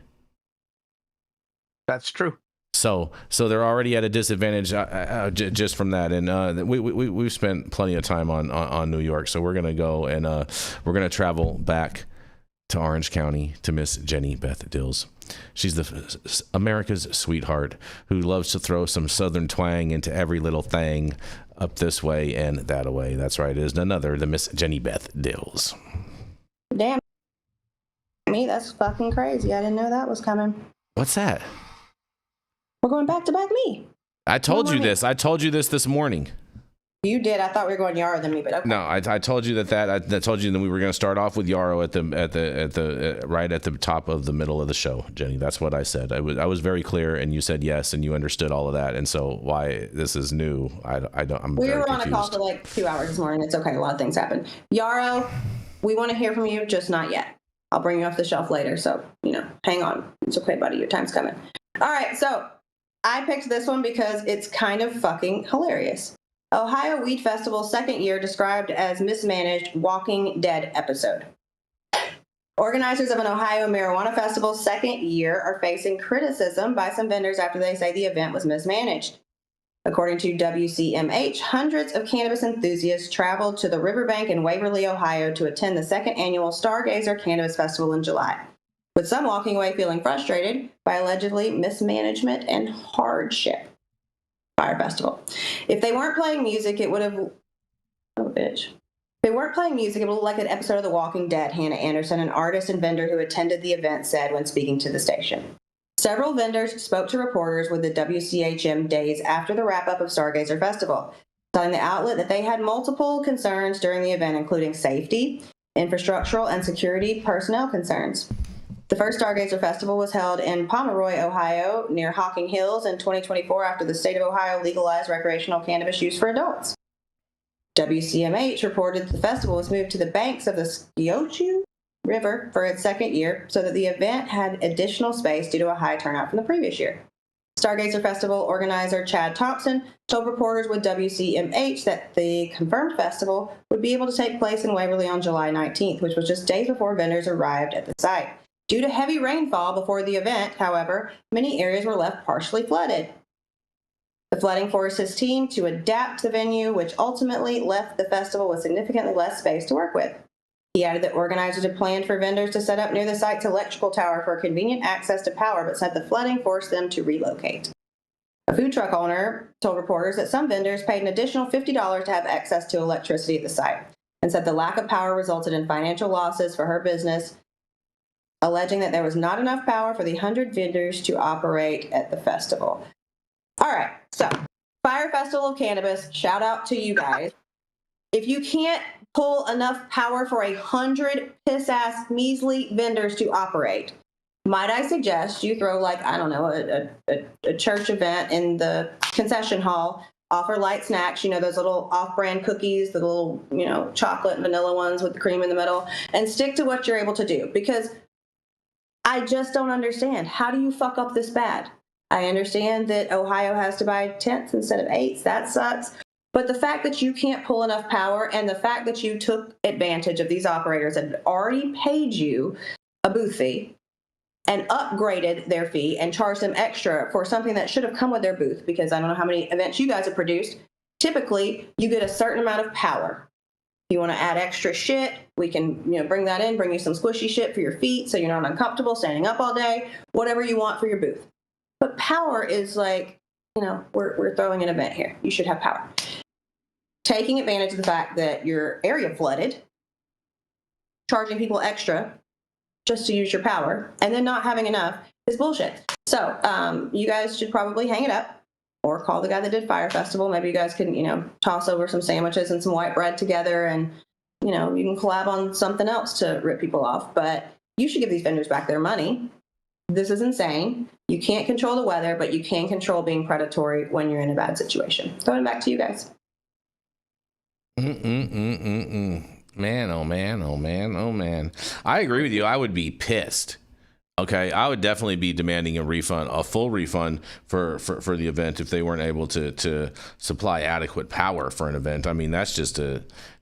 That's true. So they're already at a disadvantage just from that. And we've spent plenty of time on New York, so we're gonna go and we're gonna travel back to Orange County to Miss Jenny Beth Dills. She's America's sweetheart who loves to throw some Southern twang into every little thing up this way and that way. That's right. It is none other than Miss Jenny Beth Dills. Damn. Me, that's fucking crazy. I didn't know that was coming. What's that? We're going back to back me. I told you this. I told you this morning. You did. I thought we were going Yarrow than me, but okay. No, I told you I told you that we were going to start off with Yarrow at the right at the top of the middle of the show, Jenny. That's what I said. I was very clear, and you said yes, and you understood all of that. And so why this is new, I don't. I'm we very were on confused. a call for like 2 hours this morning. It's okay. A lot of things happen. Yarrow, we want to hear from you, just not yet. I'll bring you off the shelf later. So, hang on. It's okay, buddy. Your time's coming. All right. So I picked this one because it's kind of fucking hilarious. Ohio Weed Festival's second year described as mismanaged Walking Dead episode. Organizers of an Ohio marijuana festival's second year are facing criticism by some vendors after they say the event was mismanaged. According to WCMH, hundreds of cannabis enthusiasts traveled to the riverbank in Waverly, Ohio to attend the second annual Stargazer Cannabis Festival in July, with some walking away feeling frustrated by allegedly mismanagement and hardship. Fire Festival. If they weren't playing music, it would have... Oh, bitch. If they weren't playing music, it would look like an episode of The Walking Dead, Hannah Anderson, an artist and vendor who attended the event, said when speaking to the station. Several vendors spoke to reporters with the WCHM days after the wrap-up of Stargazer Festival, telling the outlet that they had multiple concerns during the event, including safety, infrastructural, and security personnel concerns. The first Stargazer Festival was held in Pomeroy, Ohio, near Hocking Hills in 2024 after the state of Ohio legalized recreational cannabis use for adults. WCMH reported the festival was moved to the banks of the Sciochu River for its second year so that the event had additional space due to a high turnout from the previous year. Stargazer Festival organizer Chad Thompson told reporters with WCMH that the confirmed festival would be able to take place in Waverly on July 19th, which was just days before vendors arrived at the site. Due to heavy rainfall before the event, however, many areas were left partially flooded. The flooding forced his team to adapt the venue, which ultimately left the festival with significantly less space to work with. He added that organizers had planned for vendors to set up near the site's electrical tower for convenient access to power, but said the flooding forced them to relocate. A food truck owner told reporters that some vendors paid an additional $50 to have access to electricity at the site, and said the lack of power resulted in financial losses for her business, alleging that there was not enough power for the 100 vendors to operate at the festival. All right, so Fire Festival of Cannabis, shout out to you guys. If you can't pull enough power for 100 piss-ass measly vendors to operate, might I suggest you throw, like, I don't know, a church event in the concession hall, offer light snacks, those little off-brand cookies, the little, chocolate and vanilla ones with the cream in the middle, and stick to what you're able to do, because I just don't understand. How do you fuck up this bad? I understand that Ohio has to buy 10ths instead of 8ths. That sucks. But the fact that you can't pull enough power and the fact that you took advantage of these operators that had already paid you a booth fee and upgraded their fee and charged them extra for something that should have come with their booth, because I don't know how many events you guys have produced. Typically, you get a certain amount of power. If you want to add extra shit, we can, bring that in, bring you some squishy shit for your feet so you're not uncomfortable standing up all day, whatever you want for your booth. But power is like, we're throwing an event here. You should have power. Taking advantage of the fact that your area flooded, charging people extra just to use your power, and then not having enough is bullshit. So you guys should probably hang it up or call the guy that did Fire Festival. Maybe you guys can, toss over some sandwiches and some white bread together, and, you can collab on something else to rip people off. But you should give these vendors back their money. This is insane. You can't control the weather, but you can control being predatory when you're in a bad situation. Going back to you guys. Man, oh man, oh man, oh man. I agree with you. I would be pissed. Okay, I would definitely be demanding a refund, a full refund for the event if they weren't able to supply adequate power for an event. I mean, that's just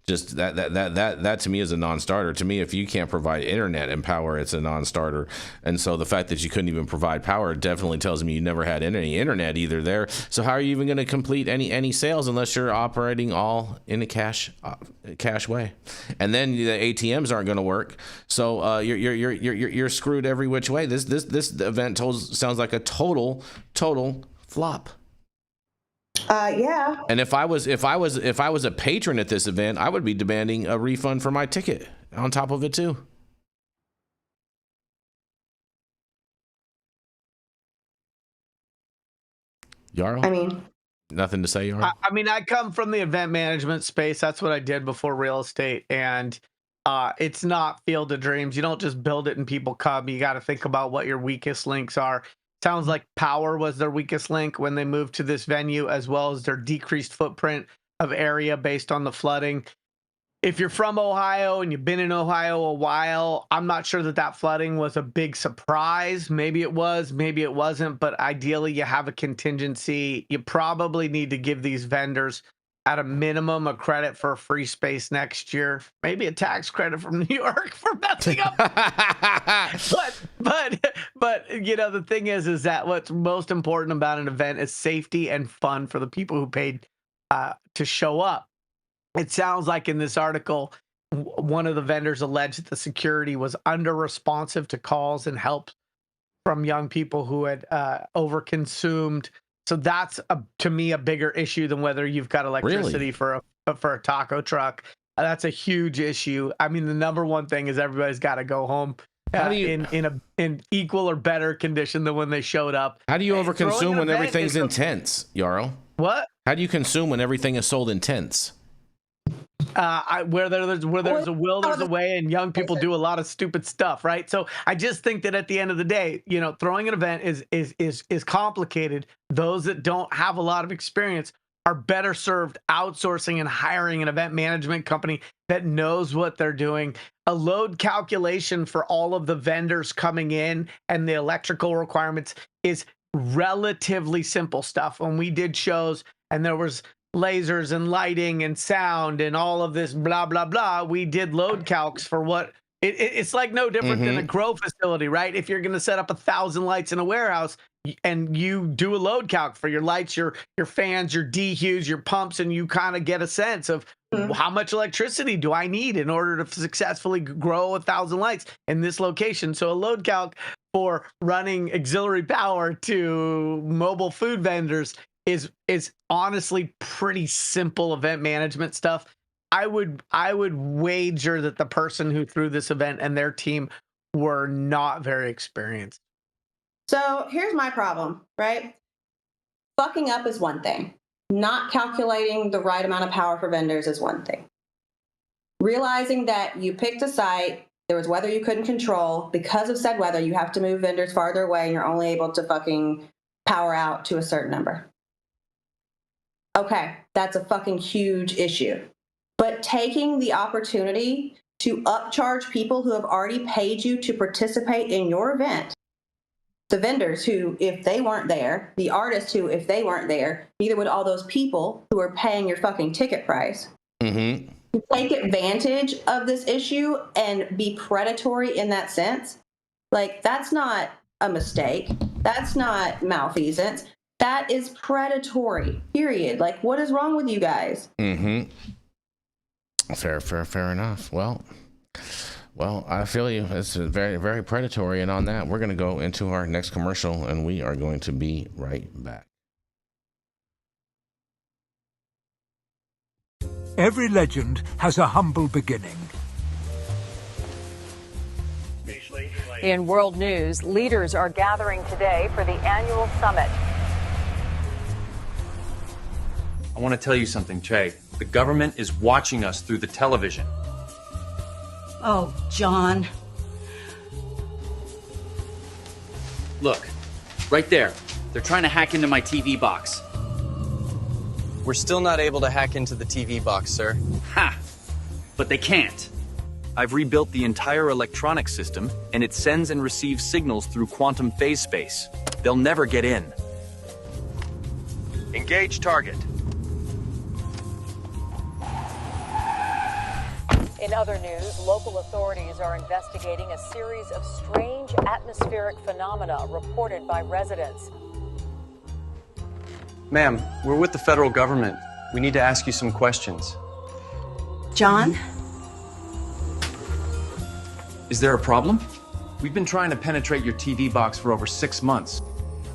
that to me is a non-starter. To me, if you can't provide internet and power, it's a non-starter. And so the fact that you couldn't even provide power definitely tells me you never had any internet either there. So how are you even going to complete any sales unless you're operating all in a cash way? And then the ATMs aren't going to work. So you're screwed every which way. This event sounds like a total flop. Yeah. And if I was a patron at this event, I would be demanding a refund for my ticket on top of it too. Yarrow? I mean, Nothing to say, Yarrow? I mean, I come from the event management space. That's what I did before real estate. And it's not field of dreams. You don't just build it and people come. You got to think about what your weakest links are. Sounds like power was their weakest link when they moved to this venue, as well as their decreased footprint of area based on the flooding. If you're from Ohio and you've been in Ohio a while, I'm not sure that flooding was a big surprise. Maybe it was, maybe it wasn't, but ideally you have a contingency. You probably need to give these vendors at a minimum a credit for a free space next year, maybe a tax credit from New York for messing up. but you know, the thing is that what's most important about an event is safety and fun for the people who paid to show up. It sounds like in this article, one of the vendors alleged that the security was under-responsive to calls and help from young people who had overconsumed. So that's, to me, a bigger issue than whether you've got electricity for a taco truck. That's a huge issue. I mean, the number one thing is everybody's got to go home in equal or better condition than when they showed up. How do you overconsume when everything's in tents, Yarrow? What? How do you consume when everything is sold in tents? Where there's a will, there's a way, and young people do a lot of stupid stuff, right? So I just think that at the end of the day, you know, throwing an event is complicated. Those that don't have a lot of experience are better served outsourcing and hiring an event management company that knows what they're doing. A load calculation for all of the vendors coming in and the electrical requirements is relatively simple stuff. When we did shows and there was lasers and lighting and sound and all of this blah blah blah, we did load calcs for what it's like. No different than a grow facility, right? If you're going to set up 1,000 lights in a warehouse and you do a load calc for your lights, your fans, your dehues, your pumps, and you kind of get a sense of how much electricity do I need in order to successfully grow 1,000 lights in this location. So a load calc for running auxiliary power to mobile food vendors is honestly pretty simple event management stuff. I would wager that the person who threw this event and their team were not very experienced. So here's my problem, right? Fucking up is one thing. Not calculating the right amount of power for vendors is one thing. Realizing that you picked a site, there was weather you couldn't control. Because of said weather, you have to move vendors farther away and you're only able to fucking power out to a certain number. Okay, that's a fucking huge issue. But taking the opportunity to upcharge people who have already paid you to participate in your event, the vendors who, if they weren't there, the artists who, if they weren't there, neither would all those people who are paying your fucking ticket price, to take advantage of this issue and be predatory in that sense, like, that's not a mistake. That's not malfeasance. That is predatory, period. Like, what is wrong with you guys? Fair enough. Well, I feel you. It's very, very predatory. And on that, we're going to go into our next commercial, and we are going to be right back. Every legend has a humble beginning. In world news, leaders are gathering today for the annual summit. I want to tell you something, Che. The government is watching us through the television. Oh, John. Look, right there. They're trying to hack into my TV box. We're still not able to hack into the TV box, sir. Ha! But they can't. I've rebuilt the entire electronic system, and it sends and receives signals through quantum phase space. They'll never get in. Engage target. In other news, local authorities are investigating a series of strange atmospheric phenomena reported by residents. Ma'am, we're with the federal government. We need to ask you some questions. John? Is there a problem? We've been trying to penetrate your TV box for over 6 months.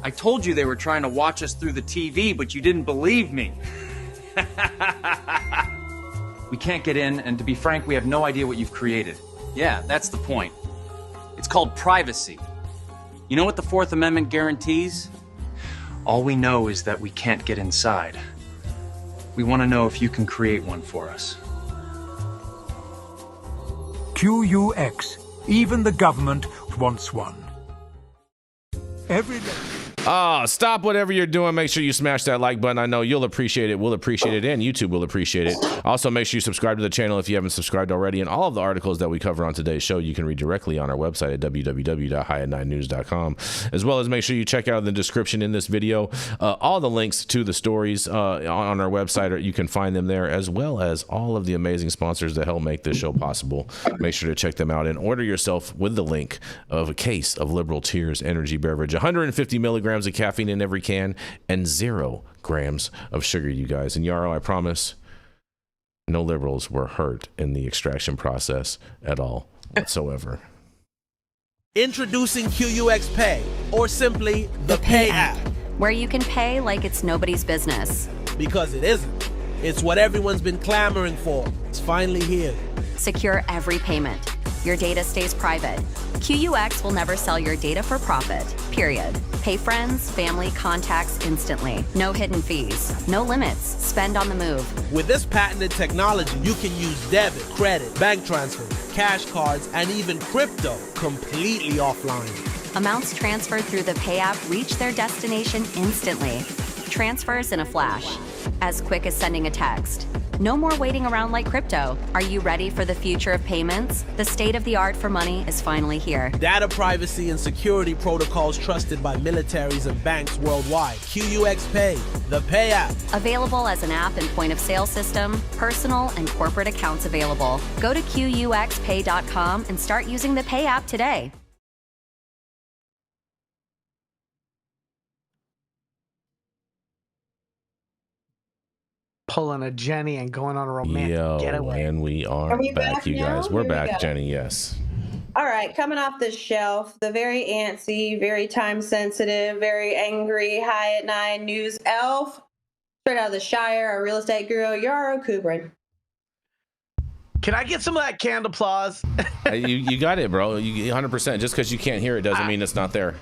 I told you they were trying to watch us through the TV, but you didn't believe me. We can't get in, and to be frank, we have no idea what you've created. Yeah, that's the point. It's called privacy. You know what the Fourth Amendment guarantees? All we know is that we can't get inside. We want to know if you can create one for us. QUX. Even the government wants one. Every day. Stop whatever you're doing. Make sure you smash that like button. I know you'll appreciate it. We'll appreciate it. And YouTube will appreciate it. Also, make sure you subscribe to the channel if you haven't subscribed already. And all of the articles that we cover on today's show, you can read directly on our website at www.highat9news.com. As well as make sure you check out in the description in this video all the links to the stories on our website. Or you can find them there, as well as all of the amazing sponsors that help make this show possible. Make sure to check them out and order yourself with the link of a case of Liberal Tears energy beverage. 150 milligrams of caffeine in every can and 0 grams of sugar, you guys. And Yarrow, I promise no liberals were hurt in the extraction process at all whatsoever. Introducing QUX Pay, or simply the Pay app. Where you can pay like it's nobody's business. Because it isn't. It's what everyone's been clamoring for. It's finally here. Secure every payment. Your data stays private. QUX will never sell your data for profit, period. Pay friends, family, contacts instantly. No hidden fees. No limits. Spend on the move. With this patented technology, you can use debit, credit, bank transfers, cash cards, and even crypto completely offline. Amounts transferred through the Pay app reach their destination instantly. Transfers in a flash. As quick as sending a text. No more waiting around like crypto. Are you ready for the future of payments? The state of the art for money is finally here. Data privacy and security protocols trusted by militaries and banks worldwide. QUX Pay, the Pay app. Available as an app and point of sale system, personal and corporate accounts available. Go to QUXPay.com and start using the Pay app today. Pulling a Jenny and going on a romantic getaway. And we are back, you guys. We're back, Jenny, yes. All right, coming off the shelf, the very antsy, very time-sensitive, very angry, High at 9 news elf, straight out of the Shire, our real estate guru, Yarrow Kubrin. Can I get some of that canned applause? You got it, bro. You 100%. Just because you can't hear it doesn't mean it's not there.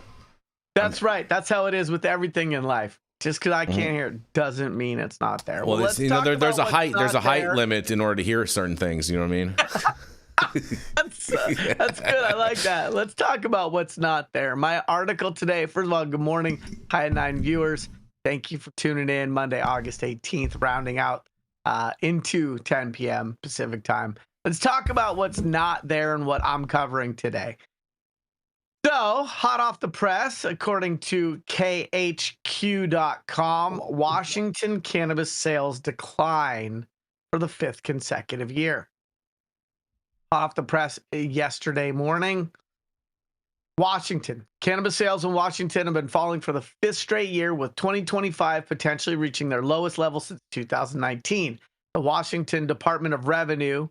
That's right. That's how it is with everything in life. Just because I can't hear it doesn't mean it's not there. Well, there's a height limit in order to hear certain things. You know what I mean? That's good. I like that. Let's talk about what's not there. My article today. First of all, good morning, High at 9 viewers. Thank you for tuning in. Monday, August 18th, rounding out into 10 p.m. Pacific time. Let's talk about what's not there and what I'm covering today. So, hot off the press, according to KHQ.com, Washington cannabis sales decline for the 5th consecutive year. Hot off the press yesterday morning, Washington. Cannabis sales in Washington have been falling for the 5th straight year, with 2025 potentially reaching their lowest level since 2019. The Washington Department of Revenue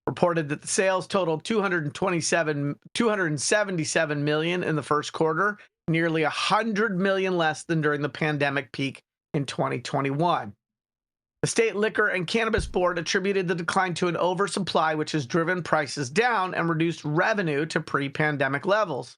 reported that the sales totaled $277 million in the first quarter, nearly $100 million less than during the pandemic peak in 2021. The State Liquor and Cannabis Board attributed the decline to an oversupply, which has driven prices down and reduced revenue to pre-pandemic levels.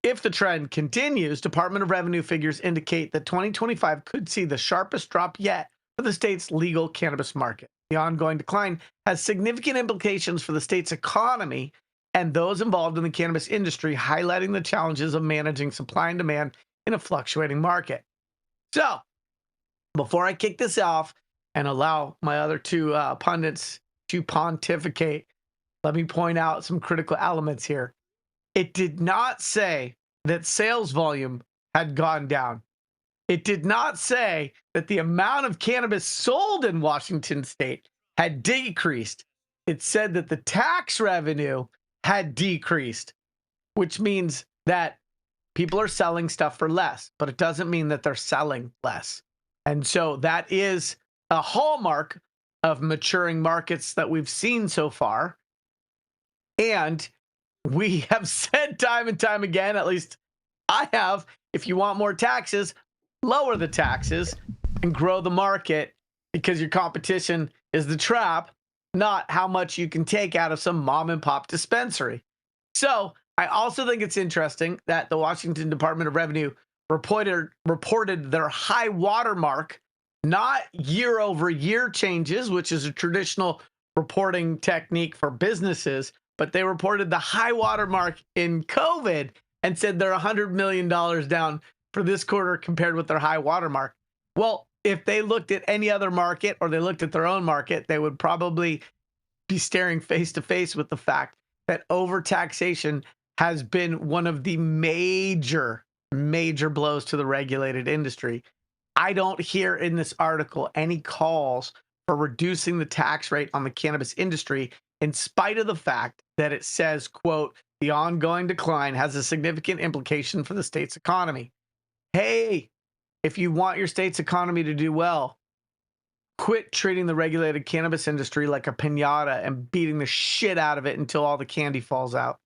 If the trend continues, Department of Revenue figures indicate that 2025 could see the sharpest drop yet for the state's legal cannabis market. The ongoing decline has significant implications for the state's economy and those involved in the cannabis industry, highlighting the challenges of managing supply and demand in a fluctuating market. So, before I kick this off and allow my other two pundits to pontificate, let me point out some critical elements here. It did not say that sales volume had gone down. It did not say that the amount of cannabis sold in Washington state had decreased. It said that the tax revenue had decreased, which means that people are selling stuff for less, but it doesn't mean that they're selling less. And so that is a hallmark of maturing markets that we've seen so far. And we have said time and time again, at least I have, if you want more taxes, lower the taxes and grow the market, because your competition is the trap, not how much you can take out of some mom and pop dispensary. So I also think it's interesting that the Washington Department of Revenue reported their high watermark, not year-over-year changes, which is a traditional reporting technique for businesses, but they reported the high watermark in COVID and said they're $100 million down for this quarter compared with their high watermark. Well, if they looked at any other market or they looked at their own market, they would probably be staring face to face with the fact that overtaxation has been one of the major blows to the regulated industry. I don't hear in this article any calls for reducing the tax rate on the cannabis industry, in spite of the fact that it says, quote, the ongoing decline has a significant implication for the state's economy. Hey, if you want your state's economy to do well, quit treating the regulated cannabis industry like a piñata and beating the shit out of it until all the candy falls out.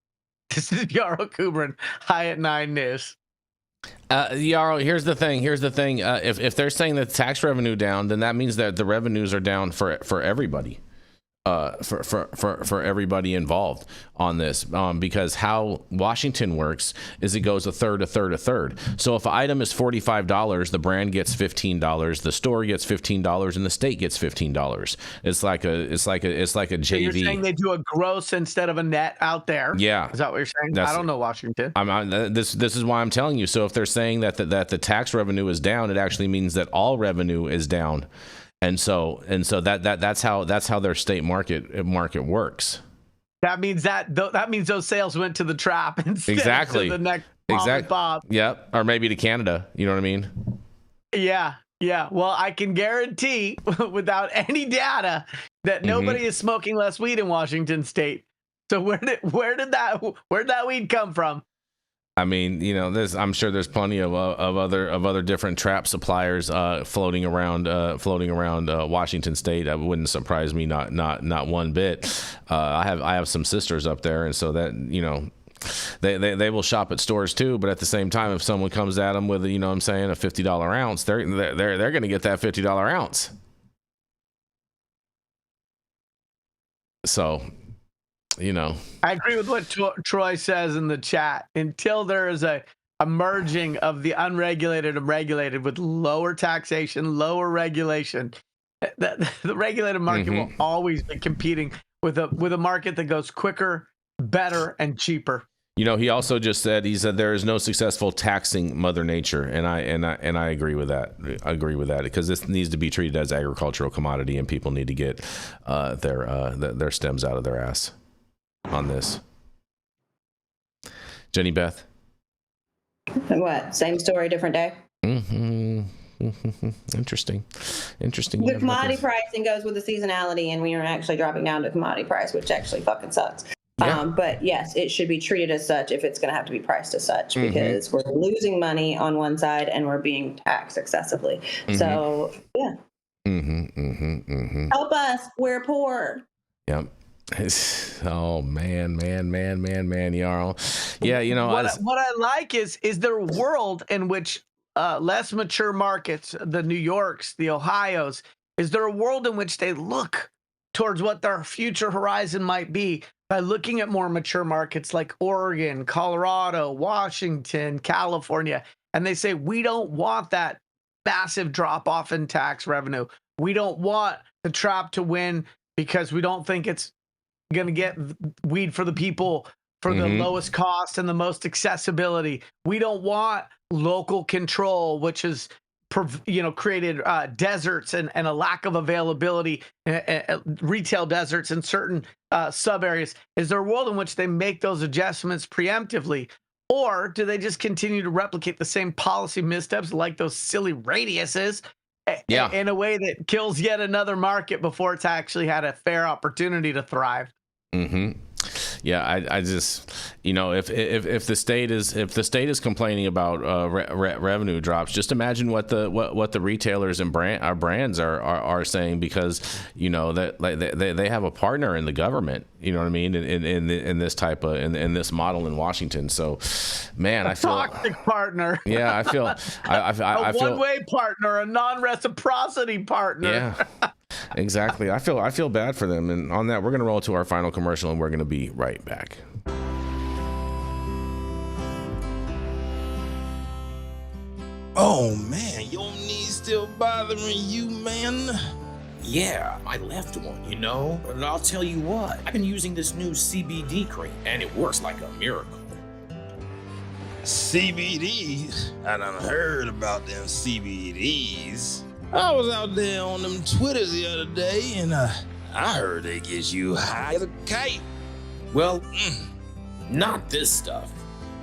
This is Yarrow Kubrin, High at 9 News. Yarrow, here's the thing. If they're saying that tax revenue down, then that means that the revenues are down for everybody. For everybody involved on this, because how Washington works is it goes a third. So if an item is $45, the brand gets $15, the store gets $15, and the state gets $15. It's like a JV. So you're saying they do a gross instead of a net out there? Yeah, is that what you're saying? I don't know Washington. This is why I'm telling you. So if they're saying that the tax revenue is down, it actually means that all revenue is down. And so that's how their state market works. That means those sales went to the trap instead exactly. to the next exactly. Bob. Yep, or maybe to Canada. You know what I mean? Yeah. Well, I can guarantee without any data that nobody is smoking less weed in Washington State. So where did that weed come from? I mean, I'm sure there's plenty of other different trap suppliers floating around Washington State. That wouldn't surprise me not one bit. I have some sisters up there, and so that they will shop at stores too. But at the same time, if someone comes at them with a $50 ounce, they're going to get that $50 ounce. So. I agree with what Troy says in the chat. Until there is a merging of the unregulated and regulated with lower taxation, lower regulation, the regulated market will always be competing with a market that goes quicker, better, and cheaper. He also just said there is no successful taxing Mother Nature, and I agree with that. I agree with that because this needs to be treated as agricultural commodity, and people need to get their stems out of their ass on this. Jenny Beth. What? Same story, different day? Interesting. The commodity pricing goes with the seasonality, and we are actually dropping down to commodity price, which actually fucking sucks. Yeah. But yes, it should be treated as such if it's going to have to be priced as such, because we're losing money on one side and we're being taxed excessively. So, yeah. Help us. We're poor. Yep. Oh man, Yarrow. Yeah, what I like is there a world in which less mature markets, the New Yorks, the Ohios, is there a world in which they look towards what their future horizon might be by looking at more mature markets like Oregon, Colorado, Washington, California, and they say, we don't want that massive drop off in tax revenue. We don't want the trap to win because we don't think it's going to get weed for the people for the lowest cost and the most accessibility. We don't want local control, which has created deserts and a lack of availability, retail deserts in certain sub areas. Is there a world in which they make those adjustments preemptively, or do they just continue to replicate the same policy missteps like those silly radiuses in a way that kills yet another market before it's actually had a fair opportunity to thrive? Yeah, I just, if the state is complaining about revenue drops, just imagine what the retailers and brands are saying, because that they have a partner in the government. You know what I mean? In this type of in this model in Washington. So, man, I feel toxic partner. Yeah, I feel a one-way partner, a non-reciprocity partner. Yeah. Exactly. I feel bad for them. And on that, we're going to roll to our final commercial, and we're going to be right back. Oh man, your knees still bothering you, man? Yeah, I left one, you know? And I'll tell you what, I've been using this new CBD cream, and it works like a miracle. CBDs? I done heard about them CBDs. I was out there on them Twitters the other day, and I heard they get you high as a kite. Well, not this stuff.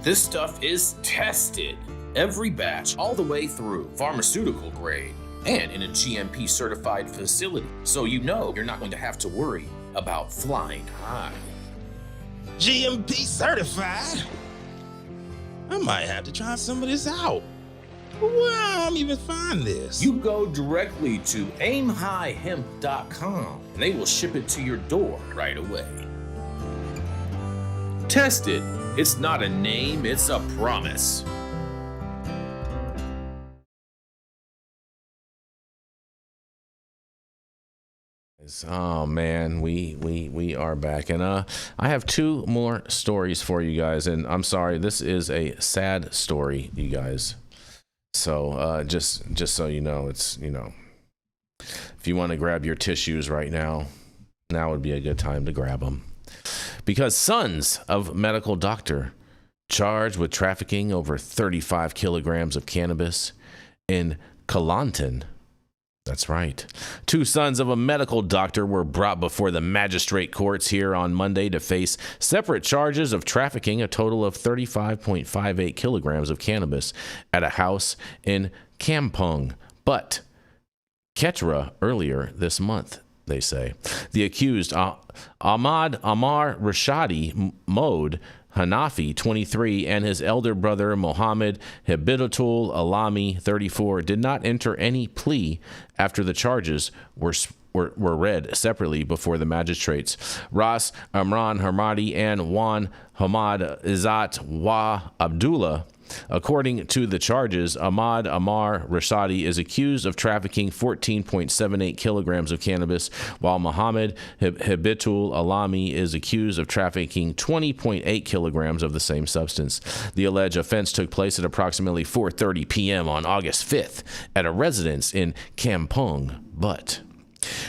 This stuff is tested. Every batch, all the way through, pharmaceutical grade, and in a GMP certified facility. So you know you're not going to have to worry about flying high. GMP certified? I might have to try some of this out. Where do I even find this? You go directly to aimhighhemp.com and they will ship it to your door right away. Test it. It's not a name, it's a promise. Oh man, we are back, and I have two more stories for you guys, and I'm sorry, this is a sad story, you guys. So just so you know, it's, you know, if you want to grab your tissues right now would be a good time to grab them, because sons of medical doctor charged with trafficking over 35 kilograms of cannabis in Kelantan. That's right. Two sons of a medical doctor were brought before the magistrate courts here on Monday to face separate charges of trafficking a total of 35.58 kilograms of cannabis at a house in Kampong, but Ketra earlier this month, they say. The accused, Ahmad Amar Rashadi Mode Hanafi, 23, and his elder brother, Mohammed Hibidatul Alami, 34, did not enter any plea after the charges were read separately before the magistrates. Ras Amran Hamadi and Juan Hamad Izzat Wa Abdullah. According to the charges, Ahmad Amar Rashadi is accused of trafficking 14.78 kilograms of cannabis, while Mohammed Hibitul Alami is accused of trafficking 20.8 kilograms of the same substance. The alleged offense took place at approximately 4:30 p.m. on August 5th at a residence in Kampong, but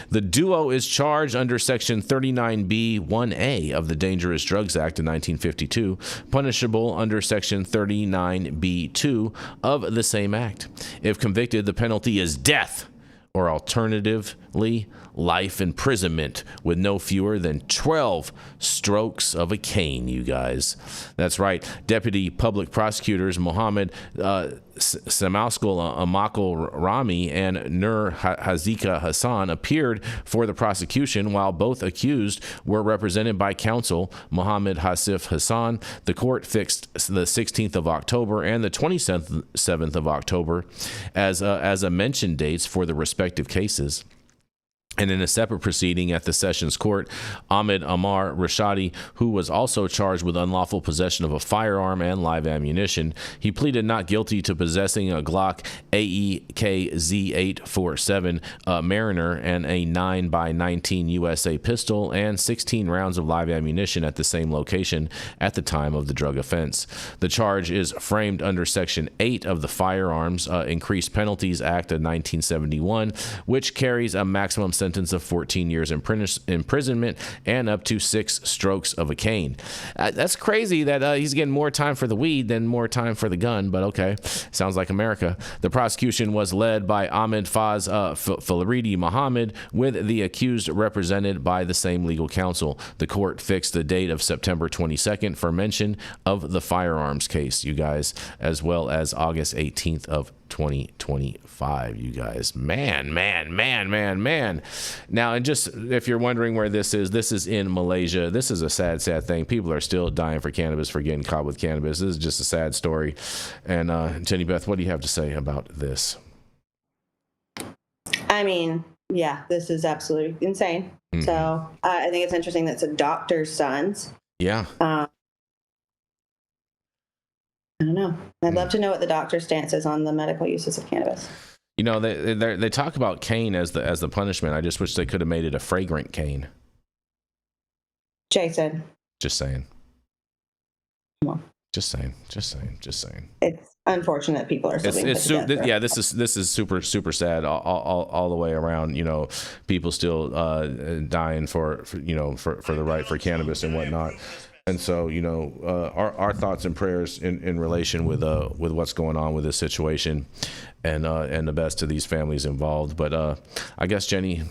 the duo is charged under Section 39B1A of the Dangerous Drugs Act of 1952, punishable under Section 39B2 of the same act. If convicted, the penalty is death, or alternatively, life imprisonment with no fewer than 12 strokes of a cane, you guys. That's right. Deputy Public Prosecutors Mohammed Samauskal Amakal Rami and Nur Hazika Hassan appeared for the prosecution, while both accused were represented by counsel Mohammed Hasif Hassan. The court fixed the 16th of October and the 27th of October as a mention dates for the respective cases. And in a separate proceeding at the Sessions Court, Ahmed Amar Rashadi, who was also charged with unlawful possession of a firearm and live ammunition, he pleaded not guilty to possessing a Glock AEKZ847 Mariner and a 9x19 USA pistol and 16 rounds of live ammunition at the same location at the time of the drug offense. The charge is framed under Section 8 of the Firearms Increased Penalties Act of 1971, which carries a maximum sentence of 14 years imprisonment and up to 6 strokes of a cane. That's crazy that he's getting more time for the weed than more time for the gun, but okay. Sounds like America. The prosecution was led by Ahmed Faz Falaridi Mohammed, with the accused represented by the same legal counsel. The court fixed the date of September 22nd for mention of the firearms case, you guys, as well as August 18th of 2025, you guys. Man. Now, and just if you're wondering where this is in Malaysia. This is a sad thing. People are still dying for cannabis, for getting caught with cannabis. This is just a sad story. And Jenny Beth, what do you have to say about this? I mean, yeah, this is absolutely insane. Mm-hmm. So I think it's interesting that it's a doctor's sons. Yeah. I don't know. I'd love to know what the doctor's stance is on the medical uses of cannabis. You know, they talk about cane as the punishment. I just wish they could have made it a fragrant cane. Jason. Just saying. Well, Just saying. It's unfortunate people are still being put to death. Yeah, this is super sad all the way around. People still dying for the right for cannabis and whatnot. And so, our thoughts and prayers in relation with what's going on with this situation, and the best to these families involved. But I guess, Jenny,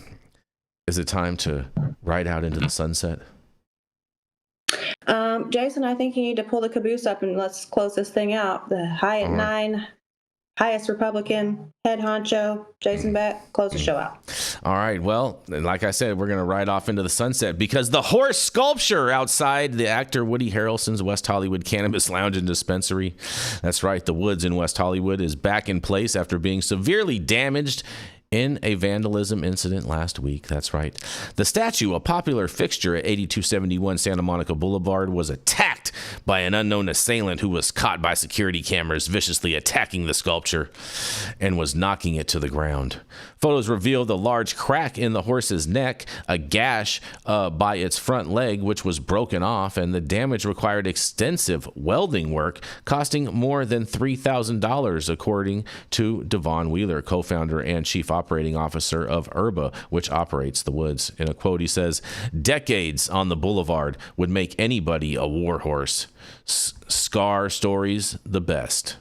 is it time to ride out into the sunset? Jason, I think you need to pull the caboose up and let's close this thing out. The high at 9, highest Republican, head honcho, Jason Beck, close the show out. All right. Well, like I said, we're going to ride off into the sunset because the horse sculpture outside the actor Woody Harrelson's West Hollywood Cannabis Lounge and Dispensary. That's right. The Woods in West Hollywood is back in place after being severely damaged in a vandalism incident last week. That's right. The statue, a popular fixture at 8271 Santa Monica Boulevard, was attacked by an unknown assailant who was caught by security cameras viciously attacking the sculpture and was knocking it to the ground. Photos revealed a large crack in the horse's neck, a gash by its front leg, which was broken off, and the damage required extensive welding work, costing more than $3,000, according to Devon Wheeler, co-founder and chief operating officer of Herba, which operates the Woods. In a quote, he says, "Decades on the boulevard would make anybody a war horse. Scar stories, the best."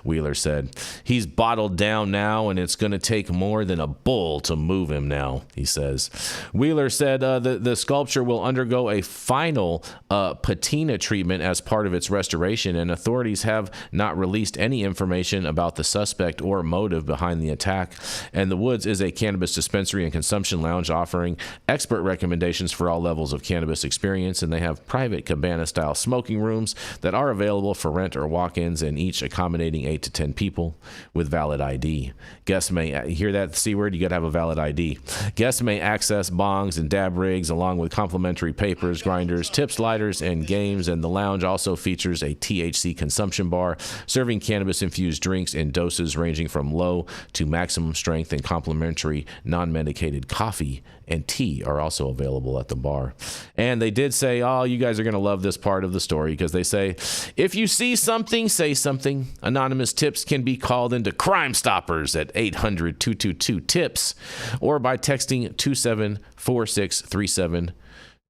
Wheeler said, "He's bottled down now, and it's going to take more than a bull to move him now," he says. Wheeler said the sculpture will undergo a final patina treatment as part of its restoration, and authorities have not released any information about the suspect or motive behind the attack. And the Woods is a cannabis dispensary and consumption lounge offering expert recommendations for all levels of cannabis experience, and they have private cabana-style smoking rooms that are available for rent or walk-ins, and each accommodating 8 to 10 people with valid ID. Guests may hear that C word. You got to have a valid ID. Guests may access bongs and dab rigs along with complimentary papers, grinders, tips, lighters, and games. And the lounge also features a THC consumption bar serving cannabis-infused drinks in doses ranging from low to maximum strength, and complimentary non-medicated coffee and tea are also available at the bar. And they did say, "Oh, you guys are going to love this part of the story," because they say, "If you see something, say something. Anonymous tips can be called into Crime Stoppers at 800-222-TIPS or by texting 274637.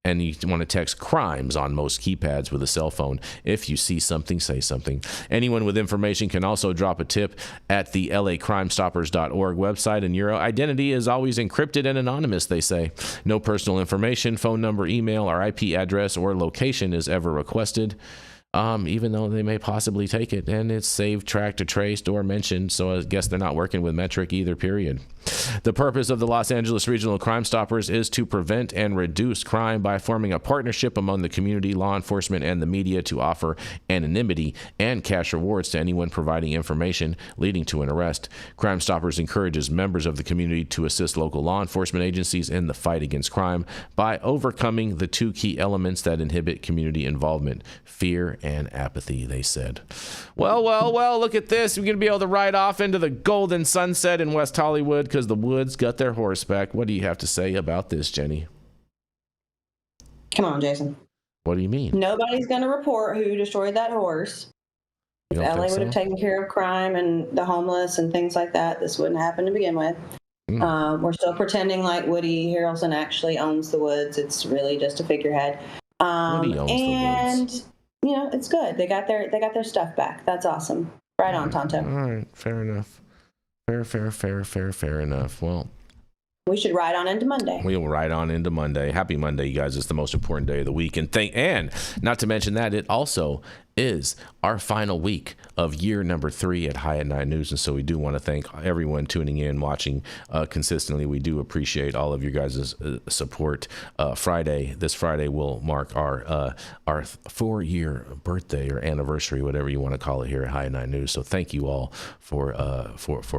And you want to text crimes on most keypads with a cell phone. If you see something, say something. Anyone with information can also drop a tip at the lacrimestoppers.org website, and your identity is always encrypted and anonymous, they say. No personal information, phone number, email, or IP address or location is ever requested, even though they may possibly take it. And it's saved, tracked, or traced, or mentioned, so I guess they're not working with metric either, period. The purpose of the Los Angeles Regional Crime Stoppers is to prevent and reduce crime by forming a partnership among the community, law enforcement, and the media to offer anonymity and cash rewards to anyone providing information leading to an arrest. Crime Stoppers encourages members of the community to assist local law enforcement agencies in the fight against crime by overcoming the two key elements that inhibit community involvement: fear and apathy, they said. Well, look at this. We're going to be able to ride off into the golden sunset in West Hollywood because the Woods got their horse back. What do you have to say about this, Jenny? Come on, Jason. What do you mean? Nobody's going to report who destroyed that horse. If LA would have taken care of crime and the homeless and things like that, this wouldn't happen to begin with. We're still pretending like Woody Harrelson actually owns the Woods. It's really just a figurehead. Woody owns the Woods. You know, it's good. They got their stuff back. That's awesome. Right on, Tonto. All right, fair enough. Fair enough. Well, we should ride on into Monday. We will ride on into Monday. Happy Monday, you guys. It's the most important day of the week. And not to mention that it also is our final week of year number 3 at High at 9 News. And so we do want to thank everyone tuning in, watching consistently. We do appreciate all of your guys' support. This Friday will mark our 4-year birthday or anniversary, whatever you want to call it, here at High at 9 News. So thank you all for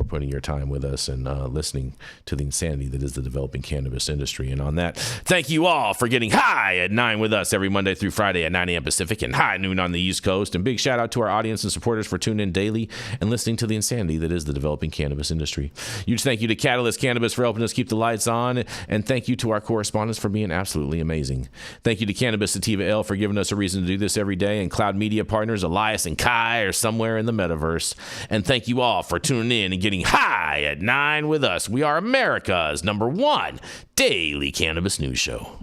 putting your time with us and listening to the insanity that is the developing cannabis industry. And on that, thank you all for getting high at 9 with us every Monday through Friday at 9 a.m. Pacific and high noon on the East Coast. And big shout out to our audience and supporters for tuning in daily and listening to the insanity that is the developing cannabis industry. Huge thank you to Catalyst Cannabis for helping us keep the lights on. And thank you to our correspondents for being absolutely amazing. Thank you to Cannabis Sativa Ale for giving us a reason to do this every day. And Cloud Media partners Elias and Kai are somewhere in the metaverse. And thank you all for tuning in and getting high at 9 with us. We are America's #1 daily cannabis news show.